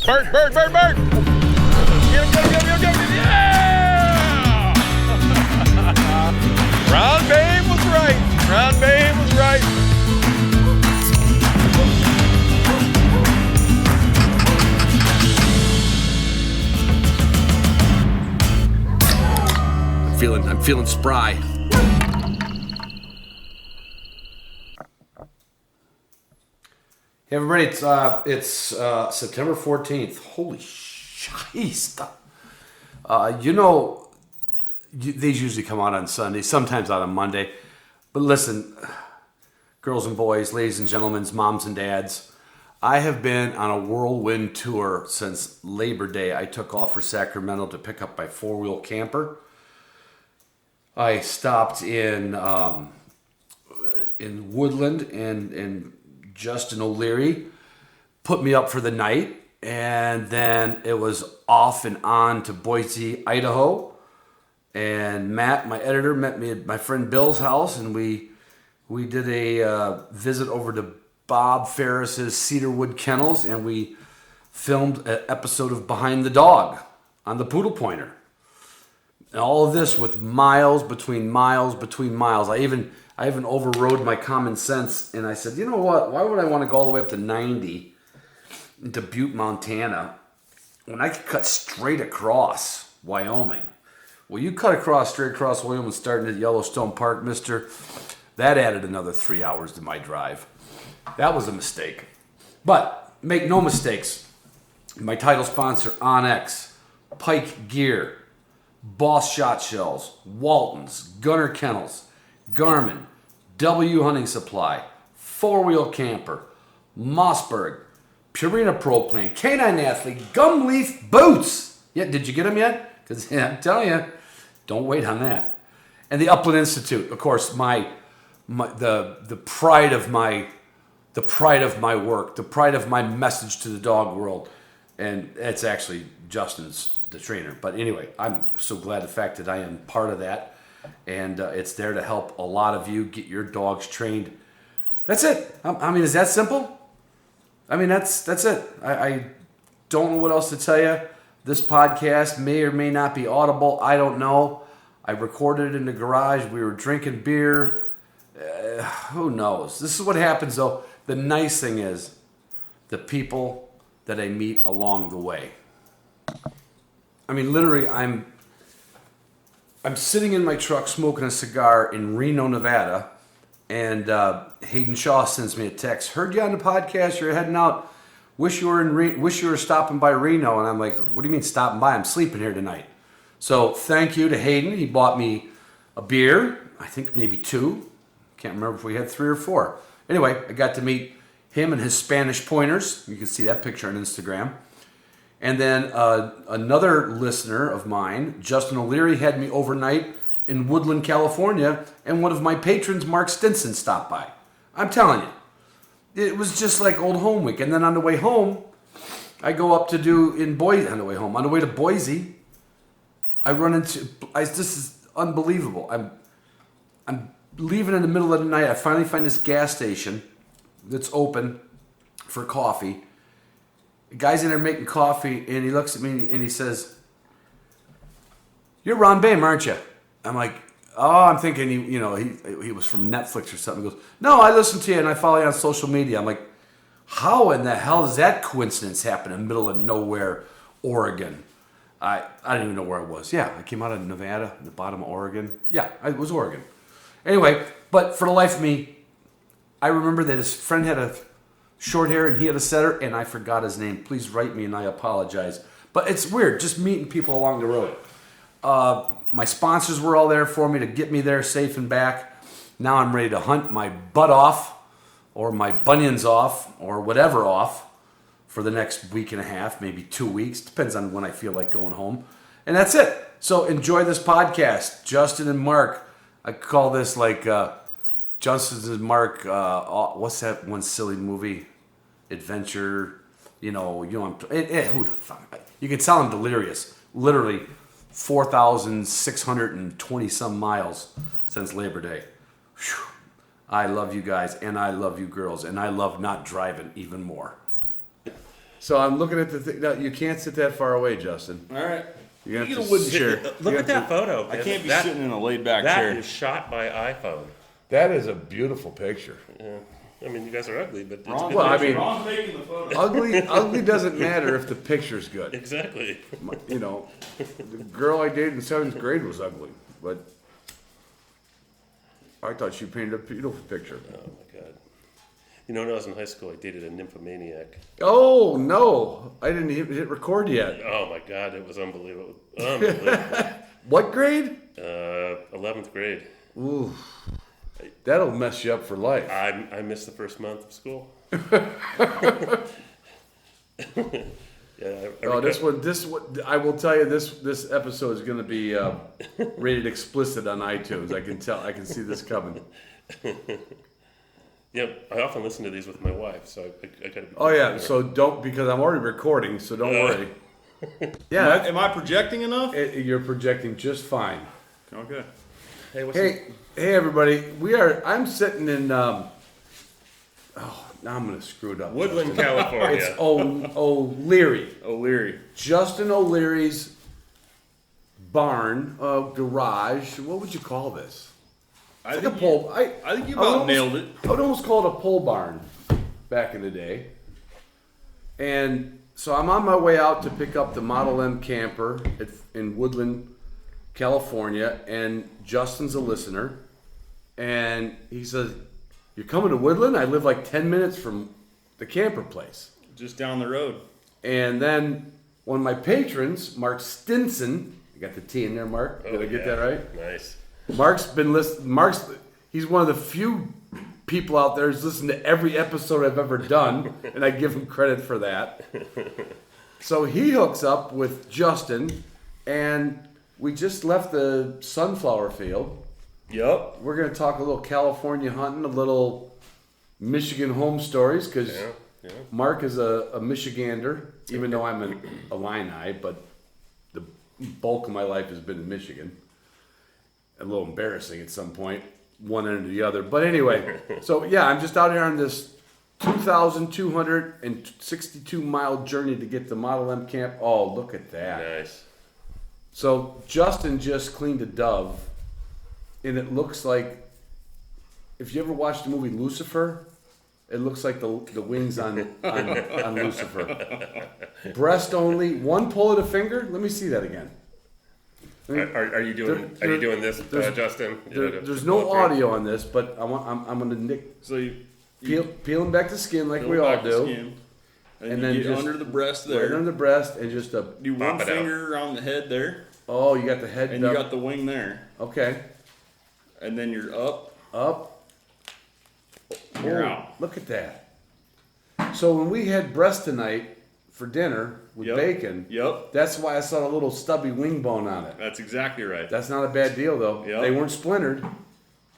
Bert! Get him! Yeah! Ron Babe was right. I'm feeling spry. Hey everybody, it's September 14th. Holy shit! These usually come out on Sunday, sometimes out on Monday. But listen, girls and boys, ladies and gentlemen, moms and dads, I have been on a whirlwind tour since Labor Day. I took off for Sacramento to pick up my four-wheel camper. I stopped in Woodland, and Justin O'Leary put me up for the night, and then it was off and on to Boise, Idaho. And Matt, my editor, met me at my friend Bill's house, and we did a visit over to Bob Ferris's Cedarwood Kennels, and we filmed an episode of Behind the Dog on the Poodle Pointer. And all of this with miles between miles. I even overrode my common sense, and I said, you know what? Why would I want to go all the way up to 90 into Butte, Montana, when I could cut straight across Wyoming? Well, you cut straight across Wyoming, starting at Yellowstone Park, mister. That added another 3 hours to my drive. That was a mistake. But make no mistakes. My title sponsor, Onyx, Pike Gear, Boss Shot Shells, Walton's, Gunner Kennels, Garmin, W Hunting Supply, Four-Wheel Camper, Mossberg, Purina Pro Plan, Canine Athlete, Gumleaf Boots. Yeah, did you get them yet? Because I'm telling you, don't wait on that. And the Upland Institute, of course, the pride of my work, the pride of my message to the dog world, and it's actually Justin's the trainer. But anyway, I'm so glad the fact that I am part of that, and it's there to help a lot of you get your dogs trained. That's it. I mean, is that simple? I mean, that's it. I don't know what else to tell you. This podcast may or may not be audible. I don't know. I recorded it in the garage. We were drinking beer. Who knows? This is what happens, though. The nice thing is the people that I meet along the way. I mean, literally, I'm sitting in my truck smoking a cigar in Reno, Nevada, and Hayden Shaw sends me a text. Heard you on the podcast. You're heading out. Wish you were stopping by Reno. And I'm like, what do you mean stopping by? I'm sleeping here tonight. So thank you to Hayden. He bought me a beer. I think maybe 2. Can't remember if we had 3 or 4. Anyway, I got to meet him and his Spanish pointers. You can see that picture on Instagram. And then another listener of mine, Justin O'Leary, had me overnight in Woodland, California, and one of my patrons, Mark Stinson, stopped by. I'm telling you, it was just like old home week. And then on the way home, I go up to on the way to Boise, I run into, this is unbelievable. I'm leaving in the middle of the night. I finally find this gas station that's open for coffee. The guy's in there making coffee, and he looks at me and he says, "You're Ron Baim, aren't you?" I'm like, "Oh," I'm thinking he was from Netflix or something. He goes, "No, I listen to you and I follow you on social media." I'm like, how in the hell does that coincidence happen in the middle of nowhere, Oregon? I didn't even know where it was. Yeah, I came out of Nevada, the bottom of Oregon. Yeah, it was Oregon. Anyway, but for the life of me, I remember that his friend had a short hair and he had a setter, and I forgot his name. Please write me and I apologize. But it's weird, just meeting people along the road. My sponsors were all there for me to get me there safe and back. Now I'm ready to hunt my butt off, or my bunions off, or whatever off for the next week and a half, maybe 2 weeks. Depends on when I feel like going home. And that's it. So enjoy this podcast. Justin and Mark, I call this like Justin and Mark, what's that one silly movie? Adventure, who the fuck? You can tell I'm delirious. Literally 4,620 some miles since Labor Day. Whew. I love you guys, and I love you girls, and I love not driving even more. So I'm looking at the thing. No, you can't sit that far away, Justin. All right. You have Get to a wooden sit- chair. Look at that photo. I can't be That- sitting in a laid back That chair. is shot by iPhone. That is a beautiful picture. Yeah. I mean, you guys are ugly, but it's Ron's good. Well, I making- mean- Ron's making the photo. Ugly doesn't matter if the picture's good. Exactly. You know, the girl I dated in 7th grade was ugly, but I thought she painted a beautiful picture. Oh my god. You know, when I was in high school, I dated a nymphomaniac. Oh no, I didn't hit record yet. Oh my god, it was unbelievable. Unbelievable. What grade? 11th grade. Ooh, that'll mess you up for life. I missed the first month of school. Yeah. Oh, this one. I will tell you, this episode is going to be rated explicit on iTunes. I can tell. I can see this coming. Yeah, I often listen to these with my wife, so I gotta be. Oh yeah, careful. so don't, because I'm already recording, so don't worry. Yeah, Am I projecting enough? you're projecting just fine. Okay. Hey, what's Hey everybody, I'm sitting in. Now I'm going to screw it up. Woodland, California. It's O'Leary. O'Leary. Justin O'Leary's barn, garage. What would you call this? I It's like think a pole. I think you I would about almost- nailed it. I would almost call it a pole barn back in the day. And so I'm on my way out to pick up the Model M camper in Woodland, California, and Justin's a listener. And he says, "You're coming to Woodland? I live like 10 minutes from the camper place." Just down the road. And then one of my patrons, Mark Stinson, you got the T in there, Mark? Did I get that right? Nice. Mark's been listening. He's one of the few people out there who's listened to every episode I've ever done, and I give him credit for that. So he hooks up with Justin, and we just left the sunflower field. Yup. We're going to talk a little California hunting, a little Michigan home stories, because Yeah. Mark is a Michigander, even though I'm an Illini, but the bulk of my life has been in Michigan. A little embarrassing at some point, one end or the other. But anyway, so yeah, I'm just out here on this 2,262 mile journey to get to Model M camp. Oh, look at that. Nice. So Justin just cleaned a dove, and it looks like, if you ever watched the movie Lucifer, it looks like the wings on Lucifer. Breast only, one pull of the finger. Let me see that again. Are you doing? There- Are you doing this, there's- Justin? There's no audio on this, but I'm gonna nick So you peeling back the skin like peel we all back the do, skin, and and you then get just under the breast right there. under the breast, and just a Do one Pop it out. finger around the head there, oh, you got the head and you up. got the wing there, Okay, and then you're up. Oh, You're out. look at that. So when we had breast tonight for dinner with Yep. bacon, Yep. that's why I saw a little stubby wing bone on it. That's exactly right. That's not a bad deal though. Yep. They weren't splintered.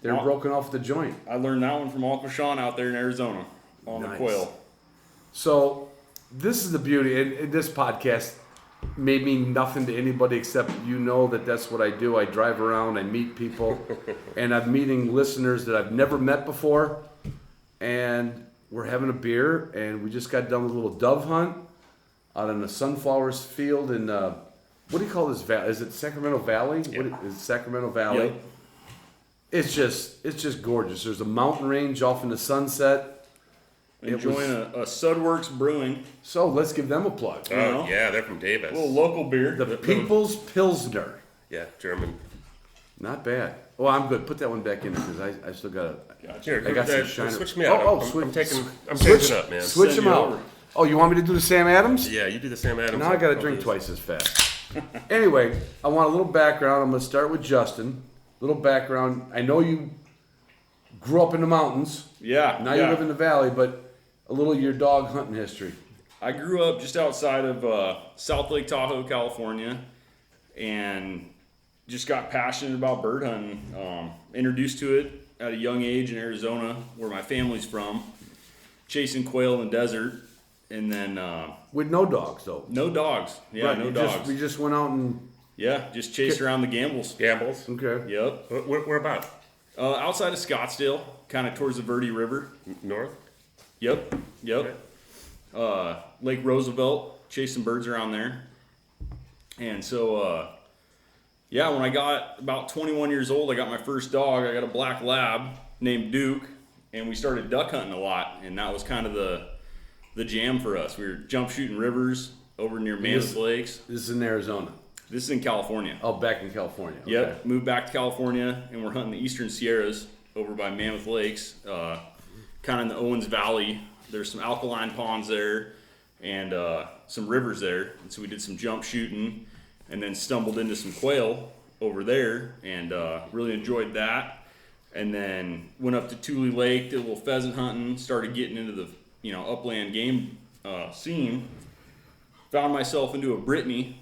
They were Oh. broken off the joint. I learned that one from Uncle Sean out there in Arizona on Nice. the Quail. So this is the beauty, and this podcast may mean nothing to anybody except that's what I do. I drive around, I meet people, and I'm meeting listeners that I've never met before, and we're having a beer, and we just got done with a little dove hunt out in the sunflowers field in, what do you call this valley? Is it Sacramento Valley? Yeah. What is it, Sacramento Valley? Yep. It's just gorgeous. There's a mountain range off in the sunset. Enjoying a Sudworks Brewing, So let's give them a plug. Oh know? yeah, they're from Davis. a little local beer. The People's Pilsner. Yeah, German. Not bad. Oh, I'm good. Put that one back in there because I still got to. Here, I got some uh, shiner. switch me out. Oh, I'm switch. I'm switch, changing up, man. Switch Send them you out. over. Oh, you want me to do the Sam Adams? Yeah, you do the Sam Adams. Now I got to I'll drink do twice as fast. Anyway, I want a little background. I'm going to start with Justin. Little background. I know you grew up in the mountains. Yeah. Now yeah. you live in the valley, but a little of your dog hunting history. I grew up just outside of South Lake Tahoe, California, and just got passionate about bird hunting. Introduced to it at a young age in Arizona, where my family's from, chasing quail in the desert, and then With no dogs, though. no dogs. Yeah, Right, no you dogs. we just went out and. Yeah, just chased around the gambles. Gambles. Okay. Yep. Where about? Outside of Scottsdale, kind of towards the Verde River. North. Yep. Yep. Okay. Lake Roosevelt, chasing birds around there. And so, yeah, when I got about 21 years old, I got my first dog. I got a black lab named Duke, and we started duck hunting a lot, and that was kind of the jam for us. We were jump shooting rivers over near Mammoth Lakes. This is in Arizona. This is in California. Oh, back in California. Okay. Yep, moved back to California, and we're hunting the eastern Sierras over by Mammoth Lakes, kind of in the Owens Valley. There's some alkaline ponds there and some rivers there, and so we did some jump shooting and then stumbled into some quail over there and really enjoyed that. And then went up to Tule Lake, did a little pheasant hunting, started getting into the upland game scene. Found myself into a Brittany,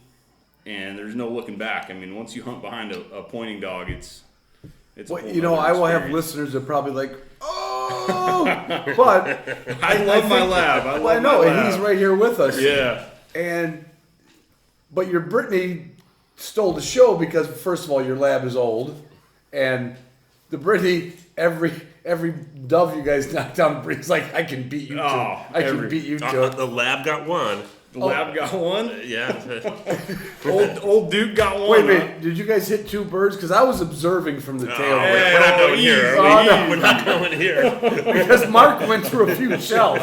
and there's no looking back. I mean, once you hunt behind a pointing dog, it's well, a whole I will have experience. listeners that are probably like, oh, but I love my lab. I know, and he's right here with us. Yeah. But your Brittany stole the show because first of all, your lab is old, and the Brittany every dove you guys knock down, Brittany's like, I can beat you to it. I can beat you to it. The lab got one. The lab got one. Yeah. Old Duke got one. Wait a minute, did you guys hit two birds? Because I was observing from the tail. Hey, We're not going here. easy. We're not going here. Because Mark went through a few shells.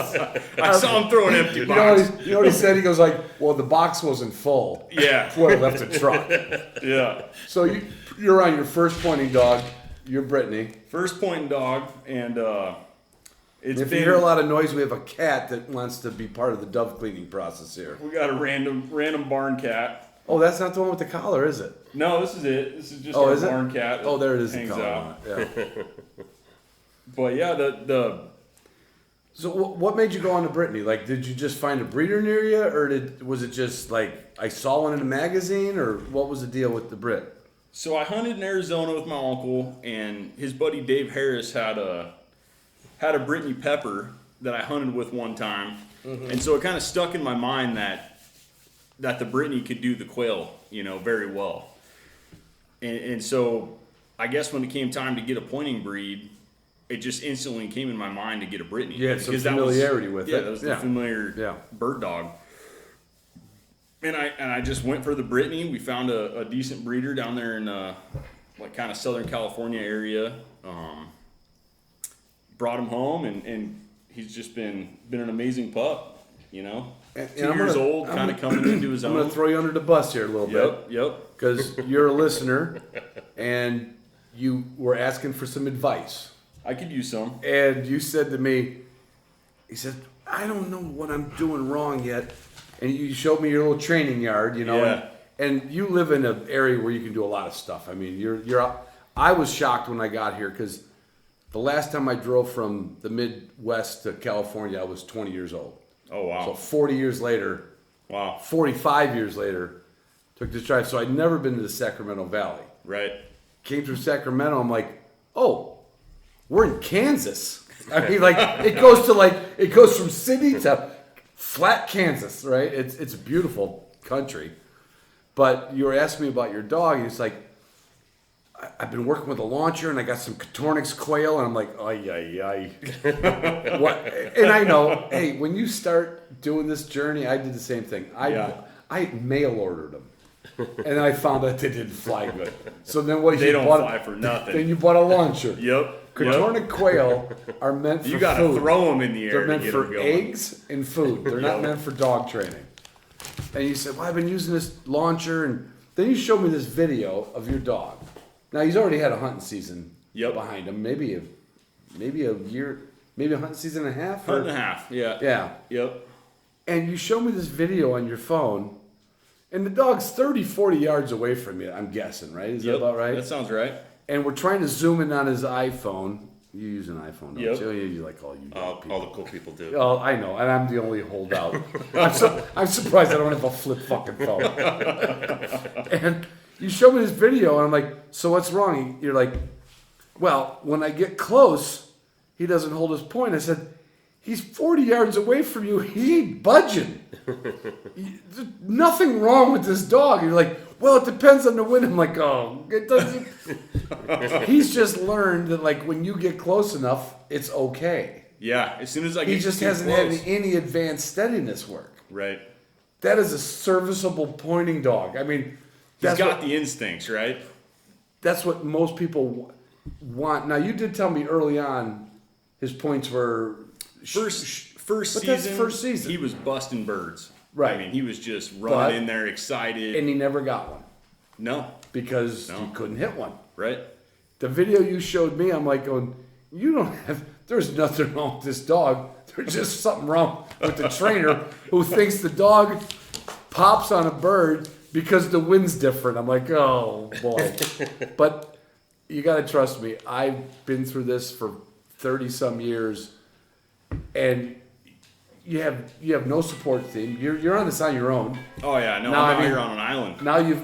I saw him throw an empty You know, box. you know what he said? He goes like, well, the box wasn't full. Yeah. Boy, left the truck. Yeah. So you're on your first pointing dog. You're Brittany. First pointing dog, and it's If been. you hear a lot of noise, we have a cat that wants to be part of the dove cleaning process here. We got a random barn cat. Oh, that's not the one with the collar, is it? No, this is it. This is just Oh, our is it? barn cat. Oh, there it is. Hangs The collar. out. On it. Yeah. But yeah, the So what made you go on to Brittany? Like, did you just find a breeder near you, or was it just like I saw one in a magazine, or what was the deal with the Brit? So I hunted in Arizona with my uncle, and his buddy Dave Harris had a Brittany Pepper that I hunted with one time, and so it kind of stuck in my mind that the Brittany could do the quail, very well. And so I guess when it came time to get a pointing breed, it just instantly came in my mind to get a Brittany. You had some because that familiarity with it. Yeah, that was the familiar bird dog. And I just went for the Brittany. We found a decent breeder down there in like kind of Southern California area. Brought him home, and he's just been an amazing pup. 2 years old, kind of coming into his I'm own. going to throw you under the bus here a little bit. Yep. Because you're a listener, and you were asking for some advice. I could use some. And you said to me, he said, I don't know what I'm doing wrong yet. And you showed me your little training yard, Yeah. and you live in an area where you can do a lot of stuff. I mean, you're out. I was shocked when I got here because the last time I drove from the Midwest to California, I was 20 years old. Oh, wow. So 40 years later, Wow. 45 years later, took this drive. So I'd never been to the Sacramento Valley. Right. Came through Sacramento, I'm like, oh, we're in Kansas. I mean, like, it goes from city to flat Kansas, right? It's a beautiful country. But you were asking me about your dog, and it's like, I've been working with a launcher, and I got some Catornix quail, and I'm like, ay. What? And I know, hey, when you start doing this journey, I did the same thing. I mail ordered them, and I found that they didn't fly good. So then what? They don't fly for nothing. Then you bought a launcher. Yep. Catornic quail are meant for You got to food. throw them in the air. They're meant to get for them going. eggs and food. They're not meant for dog training. And you said, well, I've been using this launcher. And then you showed me this video of your dog. Now, he's already had a hunting season behind him. Maybe a year, maybe a hunting season and a half? Hunt and a half, yeah. Yeah. Yep. And you showed me this video on your phone. And the dog's 30, 40 yards away from you, I'm guessing, right? Is that about right? That sounds right. And we're trying to zoom in on his iPhone. You use an iPhone, don't Yep. you? You like all you people. All the cool people do. Oh, I know, and I'm the only holdout. I'm surprised I don't have a flip fucking phone. And you showed me this video, and I'm like, so what's wrong? You're like, well, when I get close, he doesn't hold his point. I said, he's 40 yards away from you. He ain't budging. There's nothing wrong with this dog. You're like, well, it depends on the wind. I'm like, oh, it doesn't. He's just learned that, like, when you get close enough, it's okay. Yeah, as soon as I get He just too hasn't close. had any advanced steadiness work. Right. That is a serviceable pointing dog. I mean, He's that's got what, the instincts, right? that's what most people want. Now, you did tell me early on his points were First but season, that's first season. he was busting birds. Right. I mean, he was just But- running in there excited. and he never got one No. because No. he couldn't hit one. Right. The video you showed me, I'm like going, you don't have, there's nothing wrong with this dog. There's just something wrong with the trainer who thinks the dog pops on a bird because the wind's different. I'm like, oh boy. But you got to trust me. I've been through this for 30 some years, and you have no support team. You're on this on your own. Oh yeah, no, Now, I'm I out mean- here on an island. Now you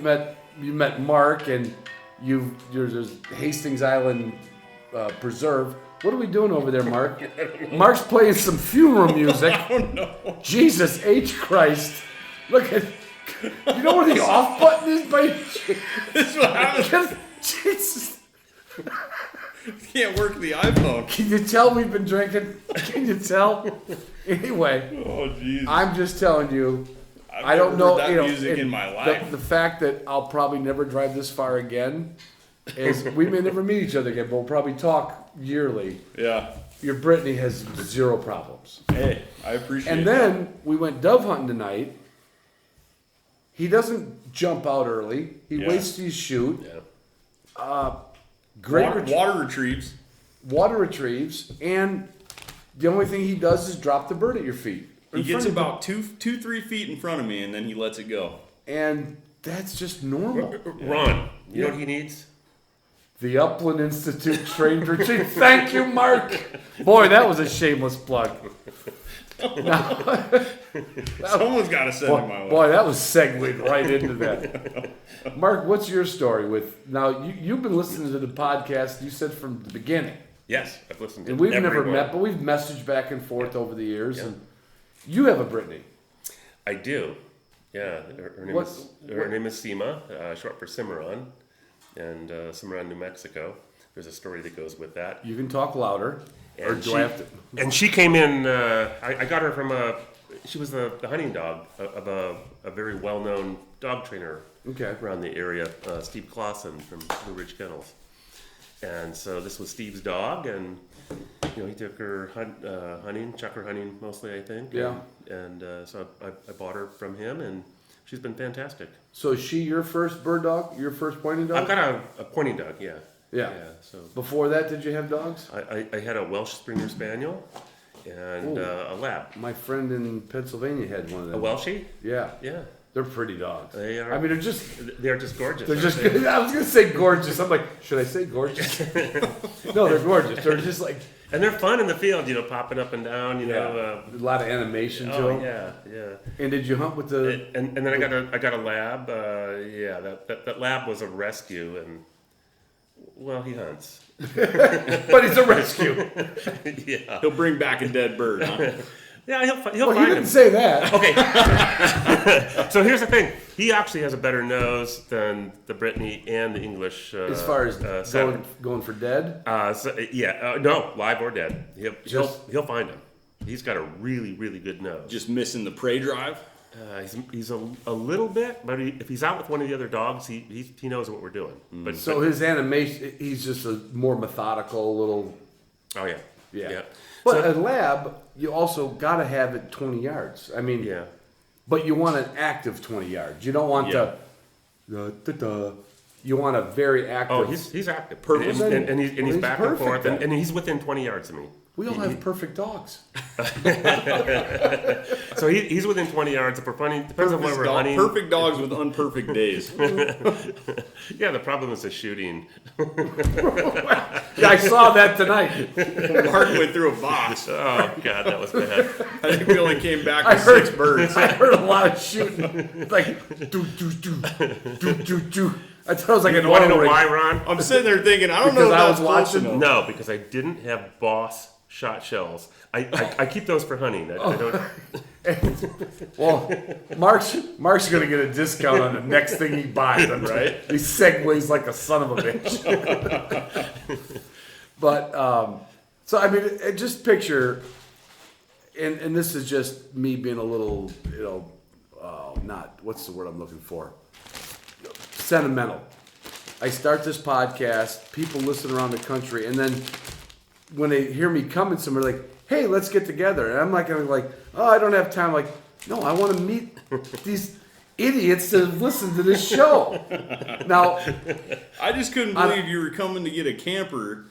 met Mark, and there's Hastings Island Preserve. What are we doing over there, Mark? Mark's playing some funeral music. Oh no. Jesus H. Christ. Look at, you know where the off button is, buddy? This is what happens. Jesus. Can't work the iPhone. Can you tell we've been drinking? Can you tell? Anyway, Oh jeez. I'm just telling you, I've I don't never know. heard that You know, music and in my life. The fact that I'll probably never drive this far again is we may never meet each other again, but we'll probably talk yearly. Yeah. Your Brittany has zero problems. Hey, I appreciate And then we went dove hunting tonight. He doesn't jump out early. He Yeah. waits till you shoot. Yeah. Great water retrieves. water retrieves, and the only thing he does is drop the bird at your feet. He In gets front of about 3 feet in front of me, and then he lets it go. you. And that's just normal. Ron, you know what he needs? The Upland Institute trained retreat. Thank you, Mark. Boy, that was a shameless plug. Someone's got to send him my way. Boy, that was segued right into that. Mark, what's your story with? Now, you've been listening to the podcast. You said from the beginning, Yes, I've listened to and we've never everyone. met, but we've messaged back and forth over the years. And you have a Brittany. I do. Yeah, her name What- is her name is Sima, short for Cimarron, and Cimarron, New Mexico. There's a story that goes with that. You can talk louder, or And do I have to? And she came in. I got her from she was the hunting dog of a very well-known dog trainer Okay. around the area, Steve Clausen from Blue Ridge Kennels. And so this was Steve's dog, and he took her hunting, chukar hunting mostly, I think. Yeah. And so I bought her from him, and she's been fantastic. So is she your first bird dog? Your first pointing dog? I've got a pointing dog, yeah. Yeah. So Before that, did you have dogs? I had a Welsh Springer Spaniel and Ooh. a Lab. My friend in Pennsylvania had one of A them. Welshie? Yeah. Yeah. They're pretty dogs. They are. I mean, they're just gorgeous. They're aren't just. they? I was gonna say gorgeous. I'm like, should I say gorgeous? No, they're gorgeous. They're just like And they're fun in the field, popping up and down, a lot of animation to Oh them. yeah. And did you hunt with the? And then I got a Lab. That Lab was a rescue, and well, he hunts. But it's a rescue. Yeah. He'll bring back a dead bird, huh? Yeah, he'll Well, he find didn't him. say that. Okay. So here's the thing. He actually has a better nose than the Brittany and the English. As far as seven. going for dead. No, live or dead. Just- He'll find him. He's got a really, really good nose. Just missing the prey drive. He's a little bit, but if he's out with one of the other dogs, he knows what we're doing. But So his animation, he's just a more methodical little. oh yeah, Yeah. But a lab, you also got to have it 20 yards. I mean, yeah. but you want an active 20 yards. You don't want you want a very active. Oh, he's active. Perfect. And he's He's back and perfect, forth, then. and he's within 20 yards of me. We all have perfect dogs. So he's within 20 yards. If we're hunting, depends on where we're hunting. Perfect dogs with unperfect days. Yeah, the problem is the shooting. Yeah, I saw that tonight. Mark went through a box. Oh God, that was bad. I think we only came back I with heard 6 birds. I heard a lot of shooting. Like do do do do do do. I thought it was like an You want to oil know rig. why, Ron? I'm sitting there thinking, I don't know Because if I that's was close watching. enough. No, because I didn't have Boss shot shells. I keep those for hunting. I don't. Well, Mark's gonna get a discount on the next thing he buys. I'm right. He segues like a son of a bitch. But So I mean, just picture, and this is just me being a little, not what's the word I'm looking for, sentimental. I start this podcast, people listen around the country, and then when they hear me coming somewhere, like, hey, let's get together, and I'm not gonna like, oh, I don't have time. Like, no, I want to meet these idiots that listen to this show. Now, I just couldn't believe you were coming to get a camper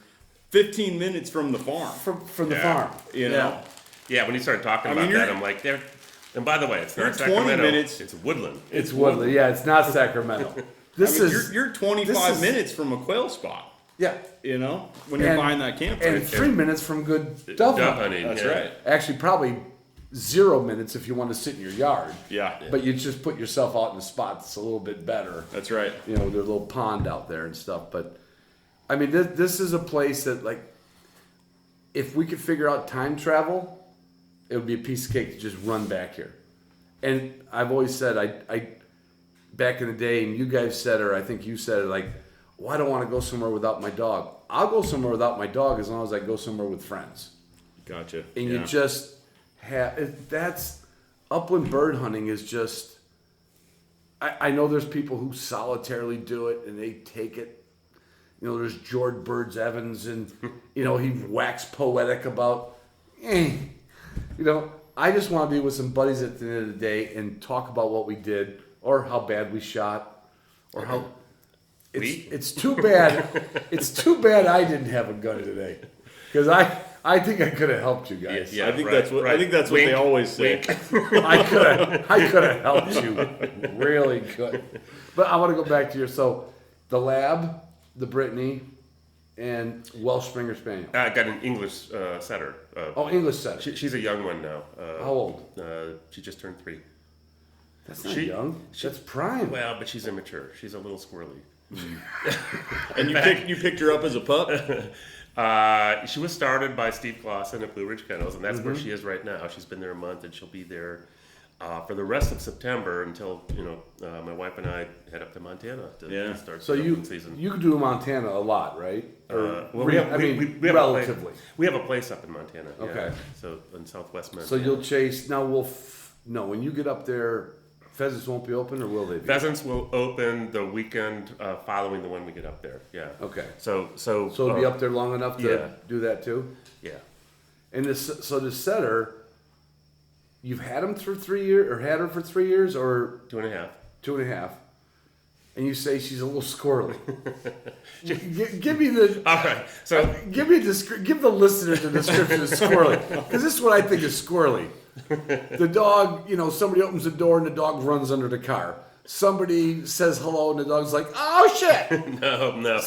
15 minutes from the farm. From the farm, You know? Yeah, when you started talking about that, I'm like, there. And by the way, it's You're not 20 Sacramento. minutes. It's Woodland. It's Woodley. Yeah, it's not Sacramento. This is you're 25 minutes from a quail spot. yeah, You know, when you're buying that camper. and 3 minutes from good dove hunting. That's yeah. right. Actually, probably 0 minutes if you want to sit in your yard. Yeah. But you just put yourself out in a spot that's a little bit better. That's right. You know, there's a little pond out there and stuff. But I mean, this is a place that, like, if we could figure out time travel, it would be a piece of cake to just run back here. And I've always said, I back in the day, and you guys said, or I think you said it, like, well, I don't want to go somewhere without my dog. I'll go somewhere without my dog as long as I go somewhere with friends. Gotcha. And you just have, that's, upland bird hunting is just, I know there's people who solitarily do it and they take it. You know, there's George Birds Evans, and, you know, he waxed poetic about, you know, I just want to be with some buddies at the end of the day and talk about what we did, or how bad we shot, or how it's too bad. It's too bad I didn't have a gun today, because I think I could have helped you guys. I think that's what they always say. I could have helped you really good. But I want to go back to the lab, the Brittany, and Welsh Springer Spaniel. I got an English setter. English setter. She's a young one now. How old? She just turned 3. That's not young. That's prime. Well, but she's immature. She's a little squirrely. And you picked her up as a pup? She was started by Steve Clausen at Blue Ridge Kennels, and that's where she is right now. She's been there a month, and she'll be there for the rest of September until my wife and I head up to Montana to start So the season. you do Montana a lot, right? We have relatively. We have a place up in Montana. Yeah. Okay. So in Southwest Montana. So you'll chase now. When you get up there, pheasants won't be open, or will they be? Pheasants will open the weekend following the one we get up there. Yeah. Okay. So it'll be up there long enough to do that too. Yeah. And the setter, you've had him for 3 years, or had her for 3 years, or 2.5. 2.5. And you say she's a little squirrely. Give me the. All right. So give the listener the description of squirrely, because this is what I think is squirrely. The dog, somebody opens the door and the dog runs under the car. Somebody says hello and the dog's like, oh shit! No.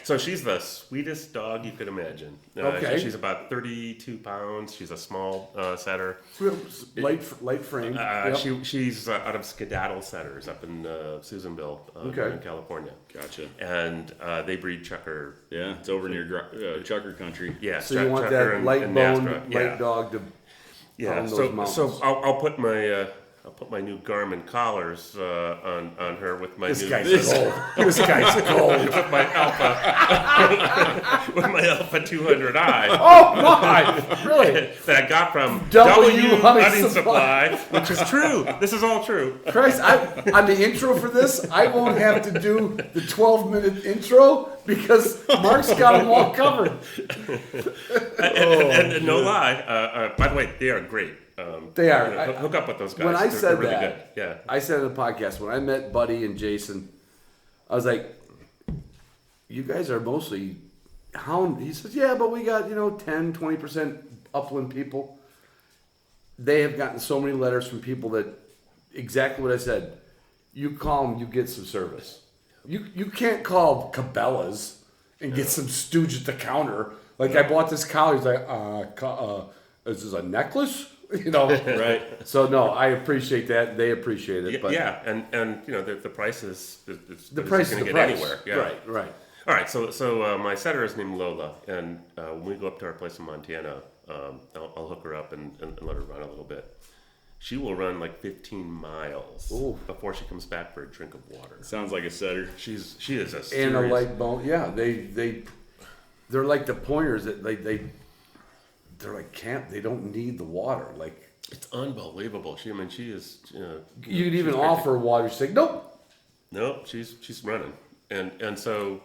So she's the sweetest dog you could imagine. Okay. She's about 32 pounds. She's a small setter. Light frame. Yep. She's out of Skedaddle Setters up in Susanville, in California. Gotcha. And they breed Chucker. Yeah, it's over near Chucker country. Yeah. So you want that light bone, light dog to. Yeah. So I'll put my new Garmin collars on her with my This guy's gold. with my Alpha 200i. Oh my! Really? That I got from W Hunting Supply, which is true. This is all true. Christ, on the intro for this, I won't have to do the 12-minute intro because Mark's got them all covered. And no lie, by the way, they are great. They are. Hook up with those guys. When I said really that, good. Yeah. I said in the podcast, when I met Buddy and Jason, I was like, you guys are mostly hound. He says, yeah, but we got, 10, 20% upland people. They have gotten so many letters from people that, exactly what I said, you call them, you get some service. You can't call Cabela's and get some stooge at the counter. Like, I bought this collar, he's like, is this a necklace? Right. So no, I appreciate that. They appreciate it. But Yeah, and the price is the price is going the to get price. anywhere. Yeah. Right. All right, so my setter is named Lola, and when we go up to our place in Montana, I'll hook her up and let her run a little bit. She will run like 15 miles before she comes back for a drink of water. Sounds like a setter. She is a serious... And a light bone. Yeah, they're like the pointers that they're like camp. They don't need the water. Like It's unbelievable. She is. you could even she's offer her water. She's like, nope. No, she's running, and so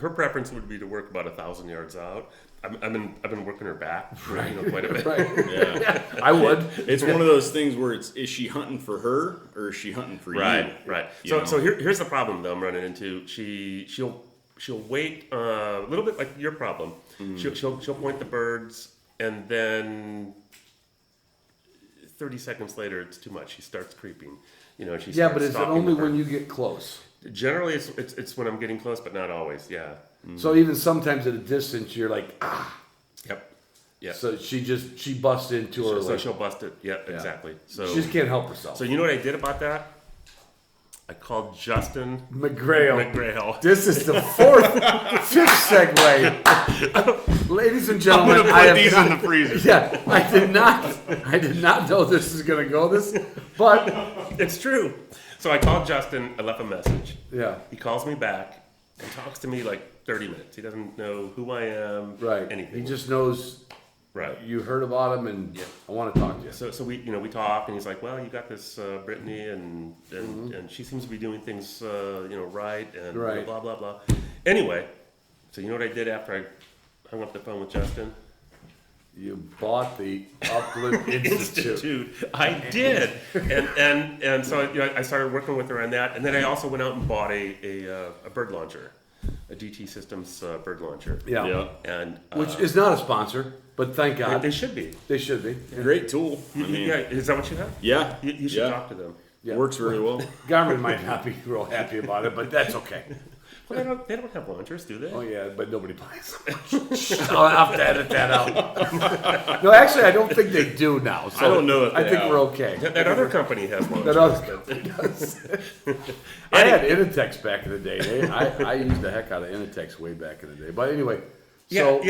her preference would be to work about 1,000 yards out. I've been working her back, quite a bit. Right. Yeah. I would. It's one of those things where is she hunting for her or is she hunting for you? Right. So here's the problem though I'm running into. She'll wait a little bit like your problem. She'll point the birds and then 30 seconds later it's too much. She starts creeping. She Yeah, starts but is it stalking only the when bird. you get close? Generally it's when I'm getting close, but not always. Yeah. So even sometimes at a distance, you're like, ah. Yep. Yeah. So she busts into her. So like, she'll bust it. Yeah, exactly. So she just can't help herself. So you know what I did about that? I called Justin McGrail. This is the fifth segue. Ladies and gentlemen, I'm gonna put these in the freezer. Yeah, I did not know this is gonna go this, but It's true. So I called Justin. I left a message. yeah, He calls me back and talks to me like 30 minutes. He doesn't know who I am. right. Anything. He just knows right. you heard about him, and I want to talk to you. So we talk, and he's like, well, you got this Brittany, and she seems to be doing things right, and Right. blah blah blah. Anyway, so you know what I did after I hung up the phone with Justin? You bought the Upland Institute. I did, and so I started working with her on that, and then I also went out and bought a bird launcher, a DT Systems bird launcher. Yeah. And Which is not a sponsor, but thank God. they should be. They should be. Great tool. Yeah, is that what you have? Yeah. You should talk to them. Yeah. Works very well. Garmin might not be real happy about it, but that's okay. Well, they don't have launchers, do they? Oh yeah, but nobody buys them. I'll have to edit that out. No, actually, I don't think they do now. So I don't know if I they think have. we're okay. That other company has launchers. That other company does. I had Initex back in the day. I used the heck out of Initex way back in the day. But anyway, So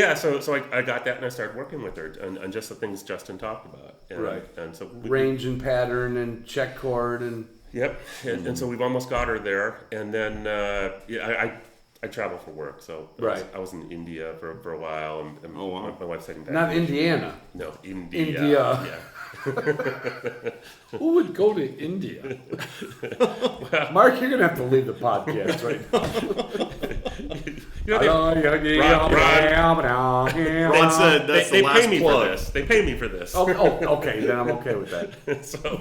I got that and I started working with her on just the things Justin talked about. And, Right. And so range and pattern and check cord and Yep. And so we've almost got her there. And then I travel for work, so I was in India for a while, and my wife's heading back. not Indiana. No, India. India. Yeah. Who would go to India? Mark, you're gonna have to leave the podcast right now. Ron said that's they the last pay me plug. for this. They pay me for this. Okay, then I'm okay with that. So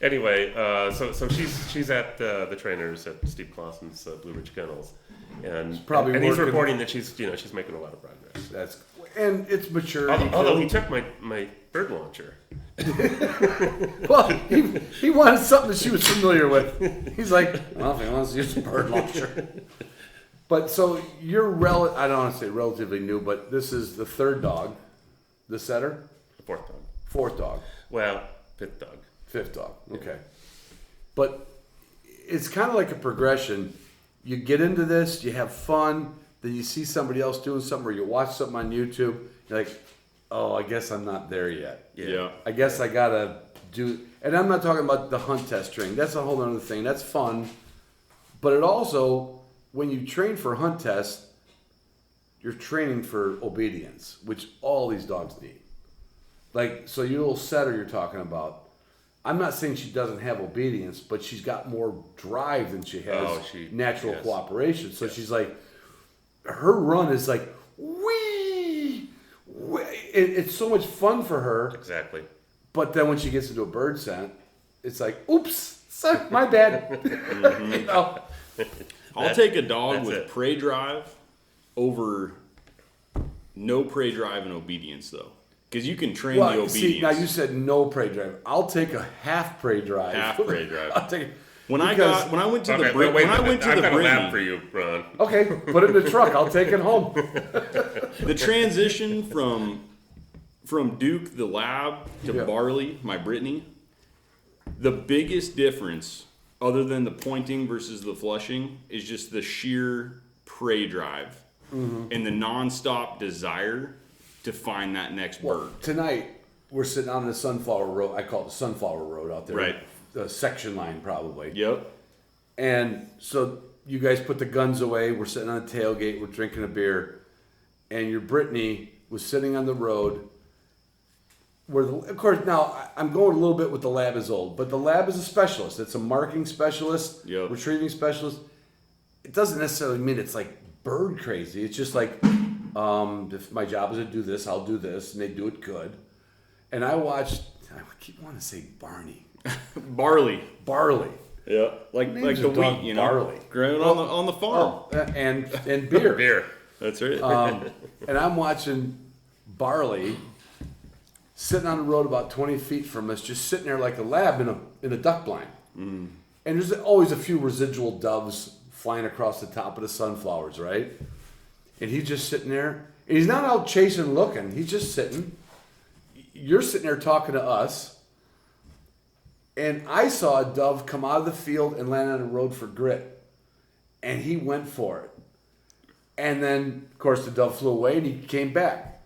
anyway, so she's at the trainers at Steve Clausen's Blue Ridge Kennels, and he's working- reporting that she's making a lot of progress. And it's mature. Although he took my bird launcher. Well, he wanted something that she was familiar with. He's like, well, if he wants to use a bird launcher. But so you're I don't want to say relatively new, but this is the third dog, the setter, The fourth dog. fourth dog, Well, fifth dog. fifth dog. Okay, but it's kind of like a progression. You get into this, you have fun, then you see somebody else doing something, or you watch something on YouTube. You're like, oh, I guess I'm not there yet. Yeah. I guess I gotta do, and I'm not talking about the hunt test training. That's a whole other thing. That's fun, but it also, when you train for hunt test, you're training for obedience, which all these dogs need. Like, so your little setter you're talking about, I'm not saying she doesn't have obedience, but she's got more drive than she has natural cooperation. So she's like, her run is like, wee. It's so much fun for her. Exactly. But then when she gets into a bird scent, it's like, oops, sorry, my bad. You know? I'll take a dog that's with it. prey drive over no prey drive and obedience, though. Because you can train the Well, obedience. see, now you said no prey drive. I'll take a half prey drive. Half prey drive. I'll take it. When I went to Okay, the wait, I've got a lab for you, Ron. Okay, put it in the truck. I'll take it home. the transition from Duke the lab to Yeah. Barley, my Brittany, the biggest difference, other than the pointing versus the flushing, is just the sheer prey drive and the nonstop desire to find that next bird. Tonight, we're sitting on the Sunflower Road. I call it the Sunflower Road out there. Right. The section line, probably. Yep. And so you guys put the guns away. We're sitting on the tailgate. We're drinking a beer. And your Brittany was sitting on the road of course, now I'm going a little bit with the lab is old, but the lab is a specialist. It's a marking specialist, Yep. retrieving specialist. It doesn't necessarily mean it's like bird crazy. It's just like, if my job is to do this, I'll do this, and they do it good. And I keep wanting to say Barney. Barley. Yeah. Like Names the of dog wheat, barley. Growing on the farm. And beer. Beer. That's right. And I'm watching Barley sitting on the road about 20 feet from us, just sitting there like a lab in a duck blind. And there's always a few residual doves flying across the top of the sunflowers, right? And he's just sitting there. And he's not out chasing looking. He's just sitting. You're sitting there talking to us. And I saw a dove come out of the field and land on the road for grit. And he went for it. And then, of course, the dove flew away and he came back.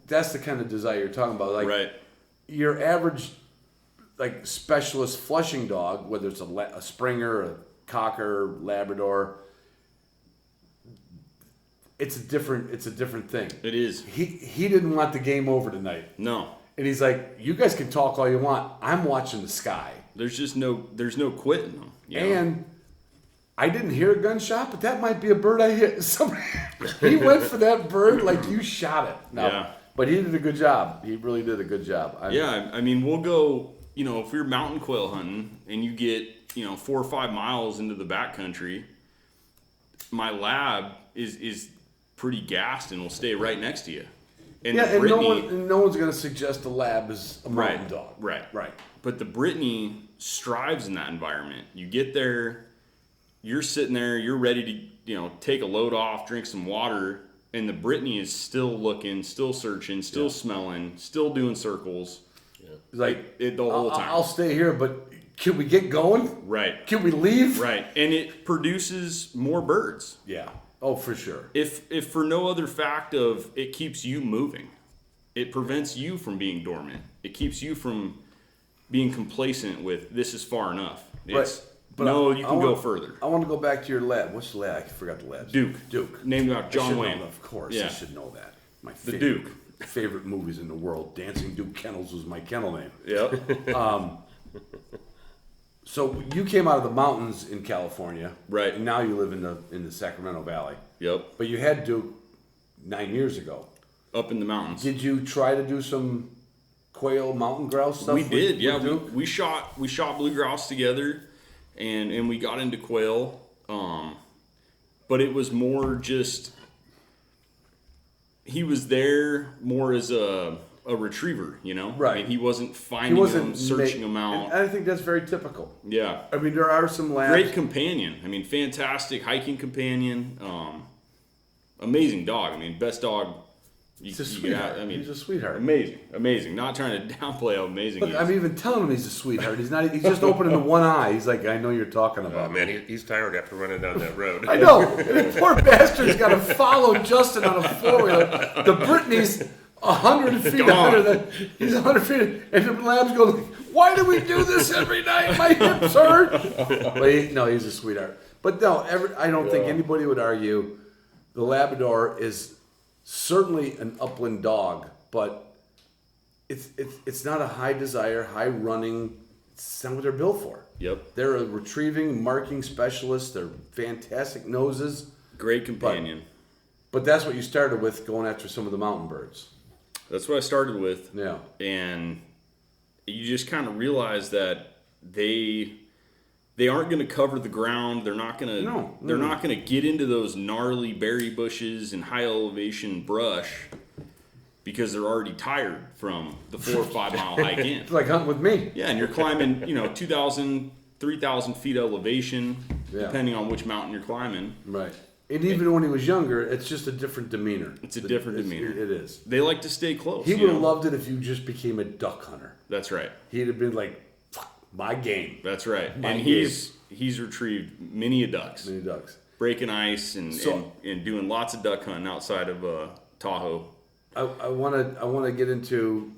That's the kind of desire you're talking about. Like, right. Your average, like, specialist flushing dog, whether it's a Springer, a Cocker, Labrador, it's a different thing. It is. He didn't want the game over tonight. No. And he's like, you guys can talk all you want. I'm watching the sky. There's no quitting them. You know? And I didn't hear a gunshot, but that might be a bird I hit. He went for that bird like you shot it. No, yeah. But he did a good job. He really did a good job. I mean, we'll go, if you're mountain quail hunting and you get, 4 or 5 miles into the backcountry, my lab is pretty gassed and will stay right next to you. And yeah, and Brittany, no one's going to suggest a lab is a mountain dog. Right. Right. But the Brittany strives in that environment. You get there, you're sitting there, you're ready to, take a load off, drink some water, and the Brittany is still looking, still searching, still smelling, still doing circles. Yeah. Like the whole time. I'll stay here, but can we get going? Right. Can we leave? Right. And it produces more birds. Yeah. Oh, for sure. If for no other fact of it keeps you moving. It prevents you from being dormant. It keeps you from being complacent with this is far enough. It's, but you can go further. I want to go back to your lab. What's the lab? I forgot the lab. Duke. Named after John Wayne. Of course, Yeah. I should know that. My The Duke. favorite movies in the world. Dancing Duke Kennels was my kennel name. Yep. So you came out of the mountains in California, Right. And now you live in the Sacramento Valley. Yep. But you had Duke 9 years ago. Up in the mountains. Did you try to do some quail mountain grouse stuff? We did, yeah. with Duke? We shot blue grouse together, and we got into quail. But it was more just he was there more as a retriever, Right. I mean, he wasn't finding them, searching them out. And I think that's very typical. Yeah. I mean, there are some labs. Great companion. I mean, fantastic hiking companion. Amazing dog. I mean, best dog. He's a sweetheart. He's a sweetheart. Amazing. Not trying to downplay how amazing Look, he is. I'm even telling him he's a sweetheart. He's not. He's just opening the one eye. He's like, I know you're talking about. Oh, man, he's tired after running down that road. I know. And the poor bastard's got to follow Justin on a 4-wheeler. The Brittany's 100 feet under the. He's 100 feet, and the lab's going. Why do we do this every night? My hips hurt. But he's a sweetheart. But no, I don't think anybody would argue the Labrador is certainly an upland dog, but it's not a high desire, high running. It's not what they're built for. Yep. They're a retrieving, marking specialist. They're fantastic noses. Great companion. But that's what you started with, going after some of the mountain birds. That's what I started with. Yeah. And you just kind of realize that they aren't going to cover the ground. They're not going to. They're not going to get into those gnarly berry bushes and high elevation brush because they're already tired from the 4 or 5 mile hike in. It's like hunting with me. Yeah, and you're climbing, 2,000, 3,000 feet elevation, depending on which mountain you're climbing. Right. And even when he was younger, it's just a different demeanor. It's a different demeanor. It is. They like to stay close. He would have loved it if you just became a duck hunter. That's right. He'd have been like, my game. That's right. My and game. he's retrieved many ducks. Many ducks. Breaking ice and doing lots of duck hunting outside of Tahoe. I want to get into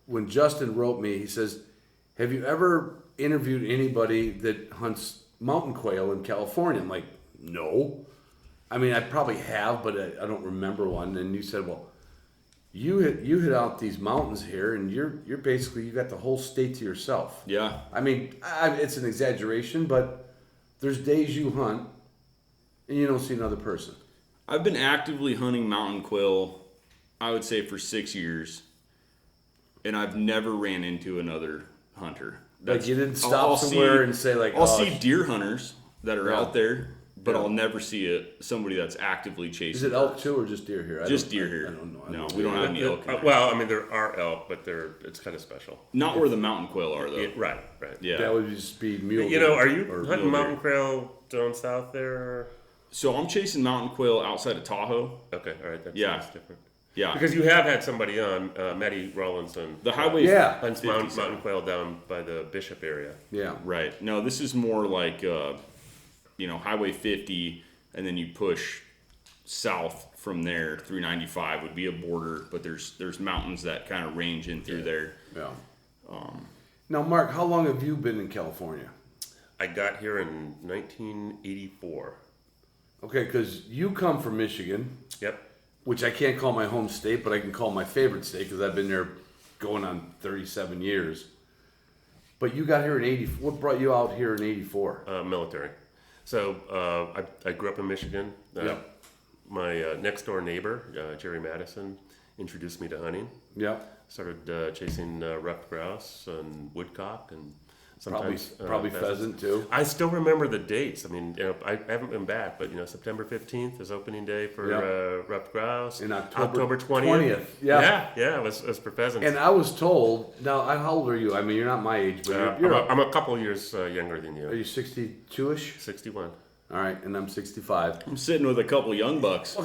when Justin wrote me. He says, "Have you ever interviewed anybody that hunts mountain quail in California?" I'm like, "No." I mean, I probably have, but I don't remember one. And you said, "Well, you hit out these mountains here, and you're basically you got the whole state to yourself. Yeah. I mean, it's an exaggeration, but there's days you hunt and you don't see another person. I've been actively hunting mountain quail, I would say, for 6 years, and I've never ran into another hunter. Like you didn't stop somewhere and say like, I'll see deer hunters that are out there, but Yeah. I'll never see somebody that's actively chasing. is it elk too or just deer here? Just deer here. I don't know. No, we don't have any elk. here. Well, I mean, there are elk, but it's kind of special. Not where the mountain quail are, though. Right. Yeah. That would just be mule. You know, are you or hunting mule mountain quail down south there? So I'm chasing mountain quail outside of Tahoe. Okay, all right, that's different. Yeah. Because you have had somebody on, Matty Rawlinson. The highway. Yeah. Hunts 57. mountain quail down by the Bishop area. Yeah. Right. No, this is more like, Highway 50, and then you push south from there. 395 would be a border, but there's mountains that kind of range in through there. Yeah. Now, Mark, how long have you been in California? I got here in 1984. Okay, because you come from Michigan, Yep. which I can't call my home state, but I can call my favorite state because I've been there going on 37 years. But you got here in 84. What brought you out here in 84? Military. So I grew up in Michigan. Yep. My next door neighbor, Jerry Madison, introduced me to hunting. Yeah. Started chasing ruffed grouse and woodcock and Probably sometimes pheasant too. I still remember the dates. I mean, I haven't been back, but September 15th is opening day for ruffed grouse. In October 20th. Yeah. Yeah, it was for pheasants. And I was told. Now, how old are you? I mean, you're not my age, but I'm a couple years younger than Are you. you 62ish? 61. All right, and I'm 65. I'm sitting with a couple young bucks.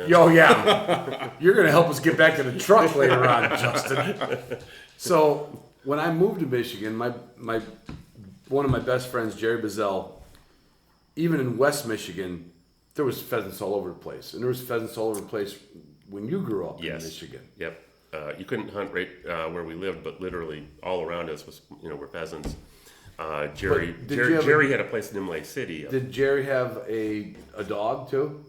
Yo, yeah. You're going to help us get back to the truck later on, Justin. So, when I moved to Michigan, one of my best friends, Jerry Bazell, even in West Michigan, there was pheasants all over the place. And there was pheasants all over the place when you grew up in Michigan. Yep. You couldn't hunt right where we lived, but literally all around us were pheasants. Jerry had a place in Imlay City. Did Jerry have a dog too?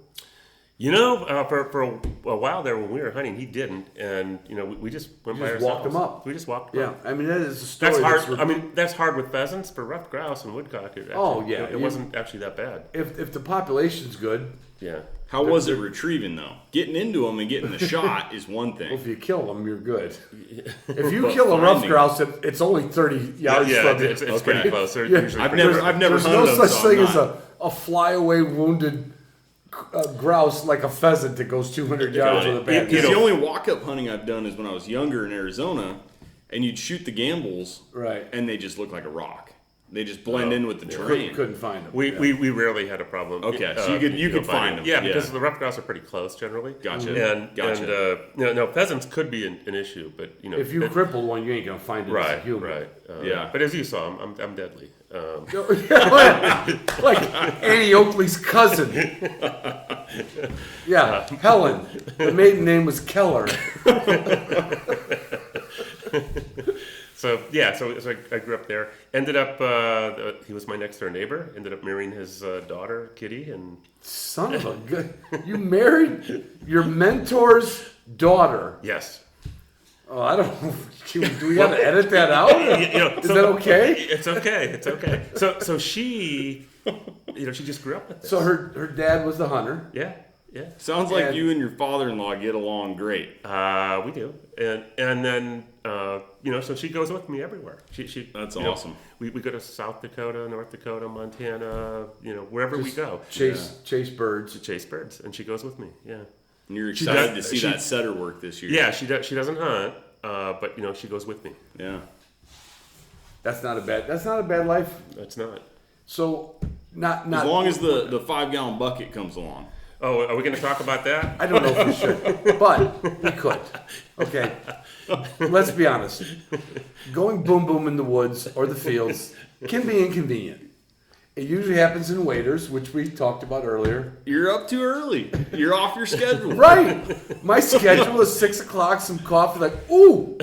For a while there when we were hunting, he didn't, and we just went by just ourselves. walked him up. We just walked him Yeah, up. I mean that is a story. That's hard. That's hard with pheasants. For ruffed grouse and woodcock, it wasn't actually that bad. If the population's good, Yeah. How was it retrieving, though? Getting into them and getting the shot is one thing. if you kill them, you're good. If you kill a rough grouse, it's only 30 yards from you. It's pretty close. They're Yeah. usually I've pretty never There's hunted no them, such so thing I'm as not- a flyaway wounded grouse like a pheasant that goes 200 yards with a bad Because the only walk-up hunting I've done is when I was younger in Arizona, and you'd shoot the gambles, Right. and they just look like a rock. They just blend in with the terrain. Couldn't find them. We rarely had a problem. Okay, so you could find them. Yeah, because the rough grouse are pretty close generally. Gotcha. And pheasants could be an issue, but If you cripple one, you ain't gonna find it as a human. Right. Yeah. But as you saw, I'm deadly. like Annie Oakley's cousin. Yeah, Helen. The maiden name was Keller. So I grew up there. Ended up, he was my next door neighbor. Ended up marrying his daughter, Kitty, and Son of a good. You married your mentor's daughter. yes. Oh, I don't know. Do we have to edit that out? Is that okay? It's okay. It's okay. So she, she just grew up with this. So her dad was the hunter. Yeah. Sounds like And- you and your father-in-law get along great. We do, and then so she goes with me everywhere. She That's awesome. We go to South Dakota, North Dakota, Montana, wherever we go Chase birds. to chase birds, and she goes with me. Yeah, And you're excited does- to see she- that setter work this year. yeah. She doesn't hunt, but she goes with me. Yeah. That's not a bad life. That's not. So not As long as the 5-gallon bucket comes along. Oh, are we going to talk about that? I don't know for sure, but we could. Okay, let's be honest. Going boom boom in the woods or the fields can be inconvenient. It usually happens in waders, which we talked about earlier. You're up too early. You're off your schedule. Right. My schedule is 6 o'clock, some coffee, like ooh,